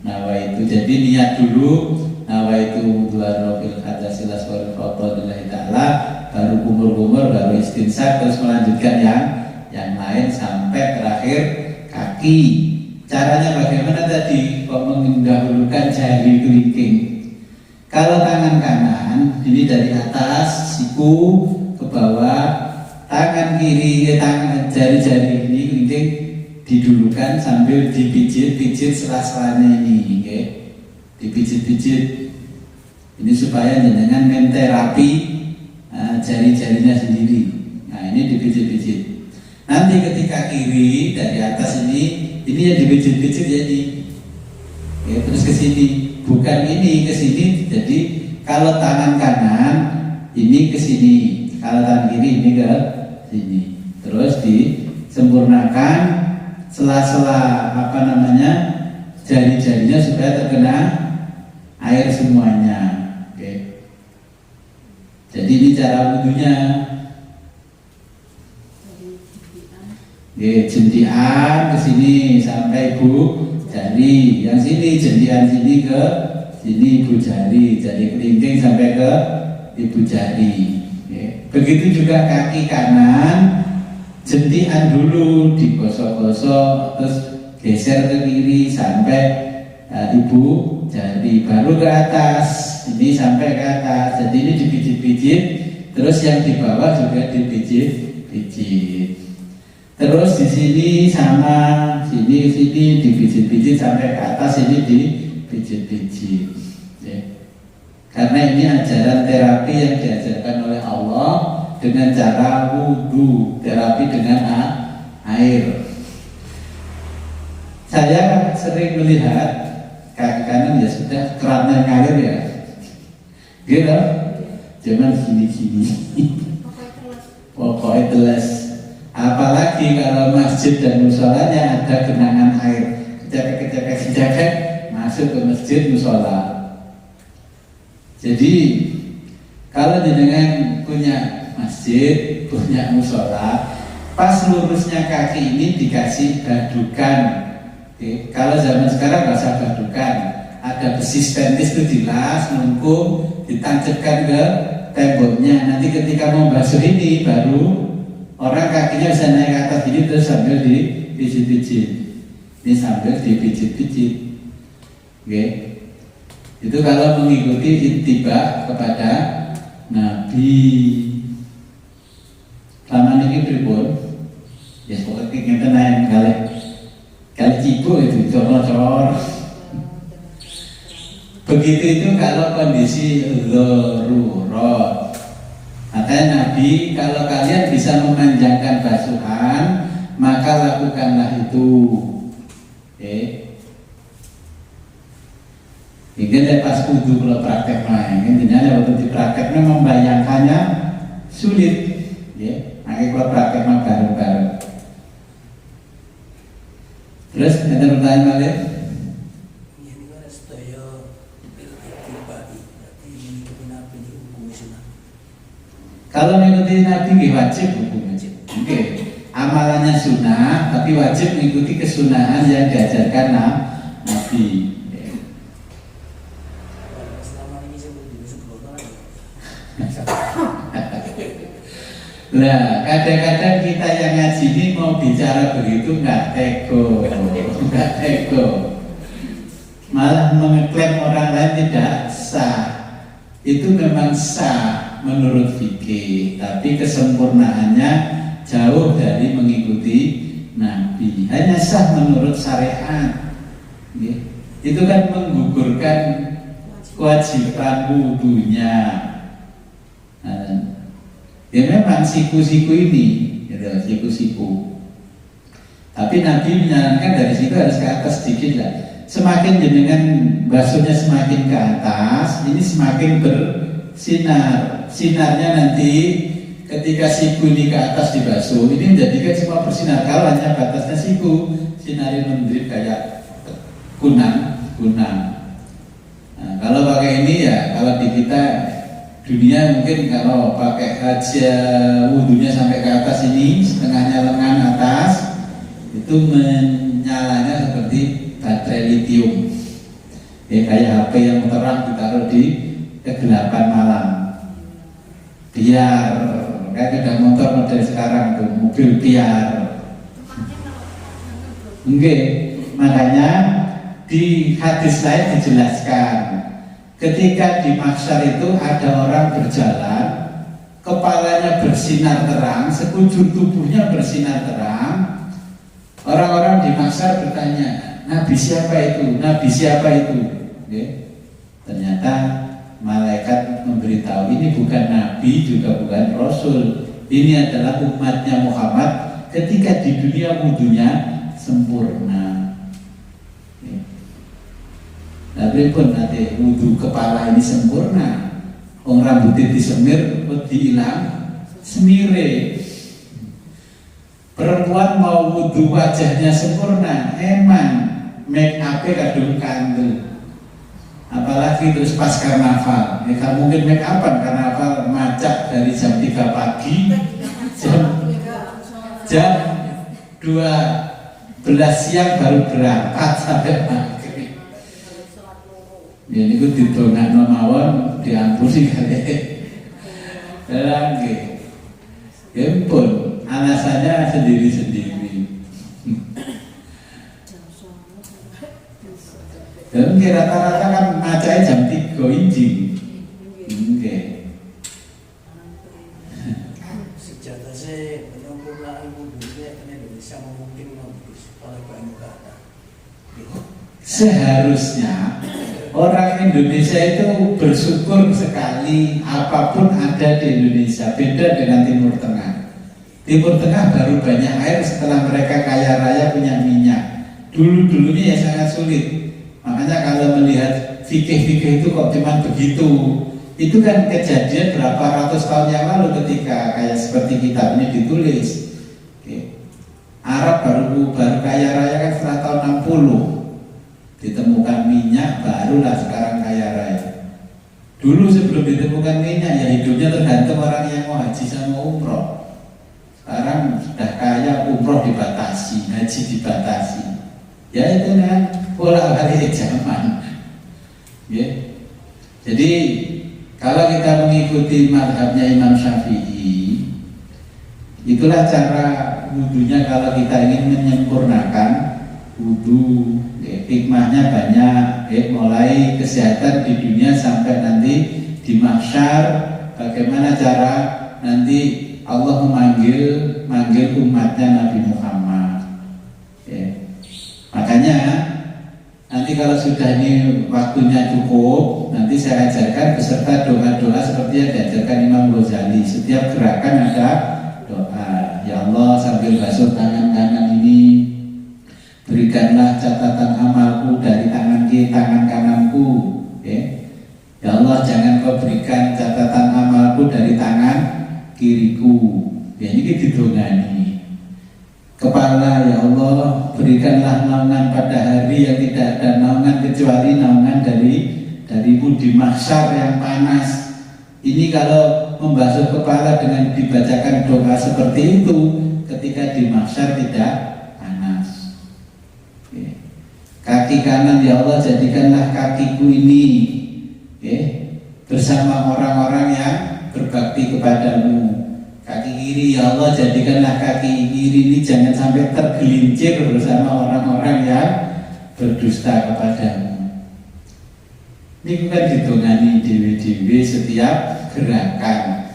[SPEAKER 1] Nawaitu. Jadi niat dulu nawaitu wudu arrofil hadasil aswari fardholillahi ta'ala, baru kumur-kumur, baru istinsak, terus melanjutkan yang lain sampai terakhir kaki. Caranya bagaimana tadi? Kok mendahulukan jari kelingking. Kalau tangan kanan ini dari atas siku ke bawah, tangan kiri, jari-jari ini kelingking didulukan sambil dipijit-pijit sela-selanya ini, okay? Dipijit-pijit. Ini supaya jenengan menterapi jari-jarinya sendiri. Nah, ini dipijit-pijit. Nanti ketika kiri dari atas ini yang dipijit-pijit ya ini. Okay, terus ke sini, bukan ini ke sini. Jadi kalau tangan kanan ini ke sini. Kalau tangan kiri ini ke sini, terus disempurnakan sela-sela jari-jarinya supaya terkena air semuanya. Oke. Jadi ini cara wudhunya. Jentian ke sini sampai ibu jari, yang sini jentian sini ke sini ibu jari, jari kelingking sampai ke ibu jari. Begitu juga kaki kanan, jentian dulu digosok-gosok, terus geser ke kiri sampai ibu jari, baru ke atas, ini sampai ke atas. Jadi ini dipijit-pijit, terus yang di bawah juga dipijit-pijit. Terus di sini sama, sini dipijit-pijit sampai ke atas, ini dipijit-pijit. Karena ini ajaran terapi yang diajarkan oleh Allah, dengan cara wudhu, terapi dengan air. Saya sering melihat kaki kanan ya sudah kerannya ngalir ya, gitu, cuman gini-gini, pokoknya telas. Apalagi kalau masjid dan musolanya ada genangan air, kejaket masuk ke masjid musola. Jadi kalau jenengan punya masjid, punya musola, pas lurusnya kaki ini dikasih gadukan. Oke. Kalau zaman sekarang nggak usah gadukan, ada besi stainless itu dilas, melengkung, ditancapkan ke temboknya. Nanti ketika mau basuh ini baru orang kakinya bisa naik ke atas gini terus sambil dipijit-pijit. Ini sambil dipijit-pijit. Oke. Itu kalau mengikuti ittiba kepada Nabi. Selama ini pripun? Ya pokoknya kita naik kali cipu itu cor-cor. Begitu itu kalau kondisi darurat. Makanya Nabi, kalau kalian bisa memanjangkan basuhan, maka lakukanlah itu. Oke. Ini pas kudu kalau praktek main, intinya waktu di prakteknya membayangkannya sulit. Ya, akhirnya kalau praktek mah bareng-bareng. Terus ada pertanyaan balik?
[SPEAKER 3] Ini kan sedaya pribadi, berarti mengikuti Nabi ini hukumnya sunnah.
[SPEAKER 1] Kalau mengikuti Nabi nggih wajib hukumnya. Oke. Amalannya sunnah, tapi wajib mengikuti kesunahan yang diajarkan Nabi.
[SPEAKER 3] Selama ini saya belum sebelumnya.
[SPEAKER 1] Nah, kadang-kadang kita yang ngaji ini mau bicara begitu nggak teko, malah mengeklaim orang lain tidak sah. Itu memang sah menurut fikih, tapi kesempurnaannya jauh dari mengikuti Nabi. Hanya sah menurut syariat. Itu kan menggugurkan kewajiban wudhunya. Ya memang siku-siku ini, gitu, siku-siku. Tapi Nabi menyarankan dari situ harus ke atas sedikit lah. Semakin jenengan basuhnya semakin ke atas, ini semakin bersinar. Sinarnya nanti ketika siku ini ke atas dibasuh, ini menjadikan semua bersinar. Kalau hanya batasnya siku, sinarnya mendrip kayak kunang. Nah, kalau pakai ini ya, kalau di kita dunia mungkin kalau pakai aja wudhunya sampai ke atas ini, setengahnya lengan atas, itu menyalanya seperti baterai litium. Ya, kayak HP yang terang ditaruh di kegelapan malam. Biar kayak sepeda motor model sekarang tuh, mobil biar. Oke, makanya di hadis lain dijelaskan. Ketika di mahsyar itu ada orang berjalan, kepalanya bersinar terang, sekujur tubuhnya bersinar terang. Orang-orang di mahsyar bertanya, Nabi siapa itu? Nabi siapa itu? Oke. Ternyata malaikat memberitahu ini bukan Nabi juga bukan Rasul. Ini adalah umatnya Muhammad ketika di dunia wudhunya sempurna. Tapi pun nanti wudhu kepala ini sempurna, orang rambutnya disemir, dihilang, semire. Perempuan mau wudhu wajahnya sempurna, emang make up-nya kadung kandel. Apalagi terus pas karnaval, ya kan mungkin make up-an karnaval macak dari jam 3 pagi, jam 12 siang baru berangkat sampai maghrib. Ya ini ku didongakno mawon diampuni kali. Lagi. Ya pun alasannya sendiri-sendiri. Dan rata-rata kan macai jam 3 injing. Oke.
[SPEAKER 3] Sejata saya penyempurnaan wudhunya kan Indonesia mungkin oleh banyak kata.
[SPEAKER 1] Seharusnya Orang Indonesia itu bersyukur sekali apapun ada di Indonesia. Beda dengan Timur Tengah. Timur Tengah baru banyak air setelah mereka kaya raya punya minyak. Dulu-dulunya ya sangat sulit. Makanya kalau melihat fikih-fikih itu kok cuma begitu. Itu kan kejadian berapa ratus tahun yang lalu ketika kayak seperti kitab ini ditulis. Oke. Arab baru kaya raya kan setelah tahun 60. Ditemukan minyak, barulah sekarang kaya raya. Dulu sebelum ditemukan minyak ya hidupnya tergantung orang yang mau haji sama umroh. Sekarang sudah kaya, umroh dibatasi, haji dibatasi. Ya itu kan pola balik zaman. Ya. Jadi kalau kita mengikuti mazhabnya Imam Syafi'i, itulah cara wudhunya kalau kita ingin menyempurnakan wudhu. Hikmahnya banyak, mulai kesehatan di dunia sampai nanti di mahsyar. Bagaimana cara nanti Allah memanggil umatnya Nabi Muhammad. Makanya nanti kalau sudah ini waktunya cukup, nanti saya ajarkan beserta doa-doa seperti yang diajarkan Imam Ghazali. Setiap gerakan ada doa. Ya Allah, sambil basuh tangan kanan ini, berikanlah catatan amalku dari tangan kiri, tangan kananku. Ya Allah, jangan kau berikan catatan amalku dari tangan kiriku. Ya ini didongani. Kepala, ya Allah, berikanlah naungan pada hari yang tidak ada naungan kecuali naungan darimu di mahsyar yang panas. Ini kalau membasuh kepala dengan dibacakan doa seperti itu, ketika di mahsyar tidak panas. Kaki kanan, ya Allah, jadikanlah kakiku ini bersama orang-orang yang berbakti kepadamu. Kaki kiri, ya Allah, jadikanlah kaki kiri ini jangan sampai tergelincir bersama orang-orang yang berdusta kepadamu. Ini bukan ditungani dewi-dewi setiap gerakan.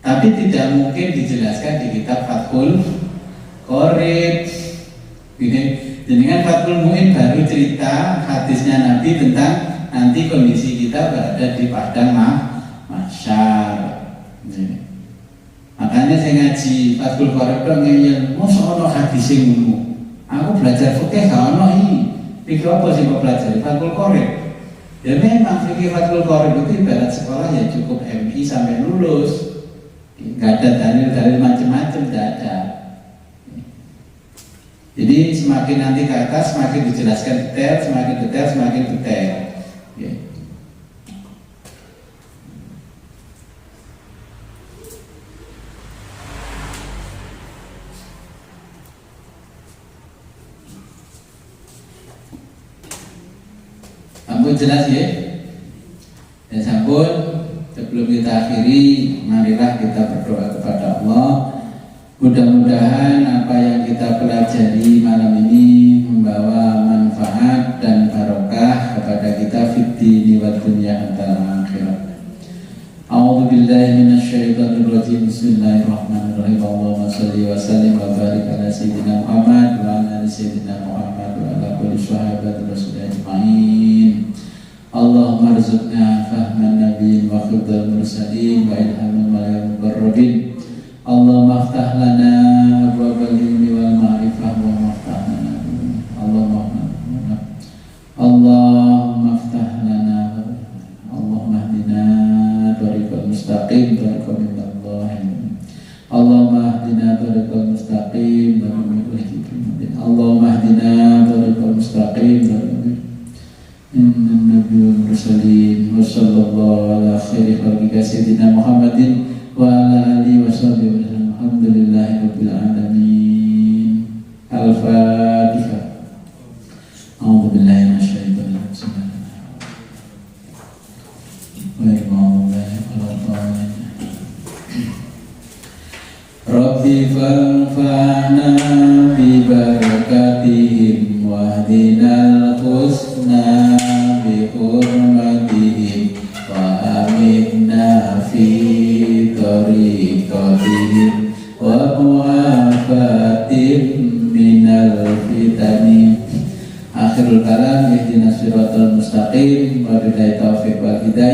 [SPEAKER 1] Tapi tidak mungkin dijelaskan di kitab Fathul Qorib. Dengan Fathul Mu'in baru cerita hadisnya Nabi tentang nanti kondisi kita berada di padang mahsyar. Makanya saya ngaji Fathul Qorib dong ngeyel, mosok ono hadis ngono. Aku belajar fikih gak ono iki. Fikih apa sih kok belajar Fathul Qorib? Ya memang fikih Fathul Qorib itu ibarat sekolah ya cukup MI sampai lulus. Gak ada dalil-dalil macam-macam, tidak ada. Jadi semakin nanti ke atas semakin dijelaskan detail, semakin detail, semakin detail. Sampun jelas ya? Dan sampun, sebelum kita akhiri, marilah kita berdoa kepada Allah. Mudah-mudahan apa yang kita pelajari malam ini membawa manfaat dan barokah kepada kita fid dini wad dunya hatta akhirat. A'udzu billahi minasyaitonir rajim. Bismillahirrahmanirrahim. Allahumma shalli wa sallim wa barik ala sayyidina Muhammad wa ala ali sayyidina Muhammad wa ala kulli sahabati rasul ajmain. Allahumma arzuqna fahman nabiyyin wa khidal mursalin wa ilhaman mala'il muqarrabin. Allahumma aftah lana abwabal ilmi wal ma'rifah wa aftah lana Allahumma aftah lana Allahumma hdina tariqal mustaqim tariqal minallahi Allahumma hdina tariqal mustaqim Allahumma hdina tariqal mustaqim inna nabiyul mursalin wa sallallahu ala khairi khalqika sayyidina Muhammadin wa ala alihi wa sahbihi wa sallam. Alhamdulillahi rabbil alamin. Al-Fatihah. A'udzu billahi minasyaitonir rajim. Rabbi fanfa'na bi barakatihim wahdinal husna bi hurmatihim wa aminna fi tariqatihim wa mu'afatim minal akhirul kalam ihdinas siratal mustaqim wa billahi taufiq wal hidayah.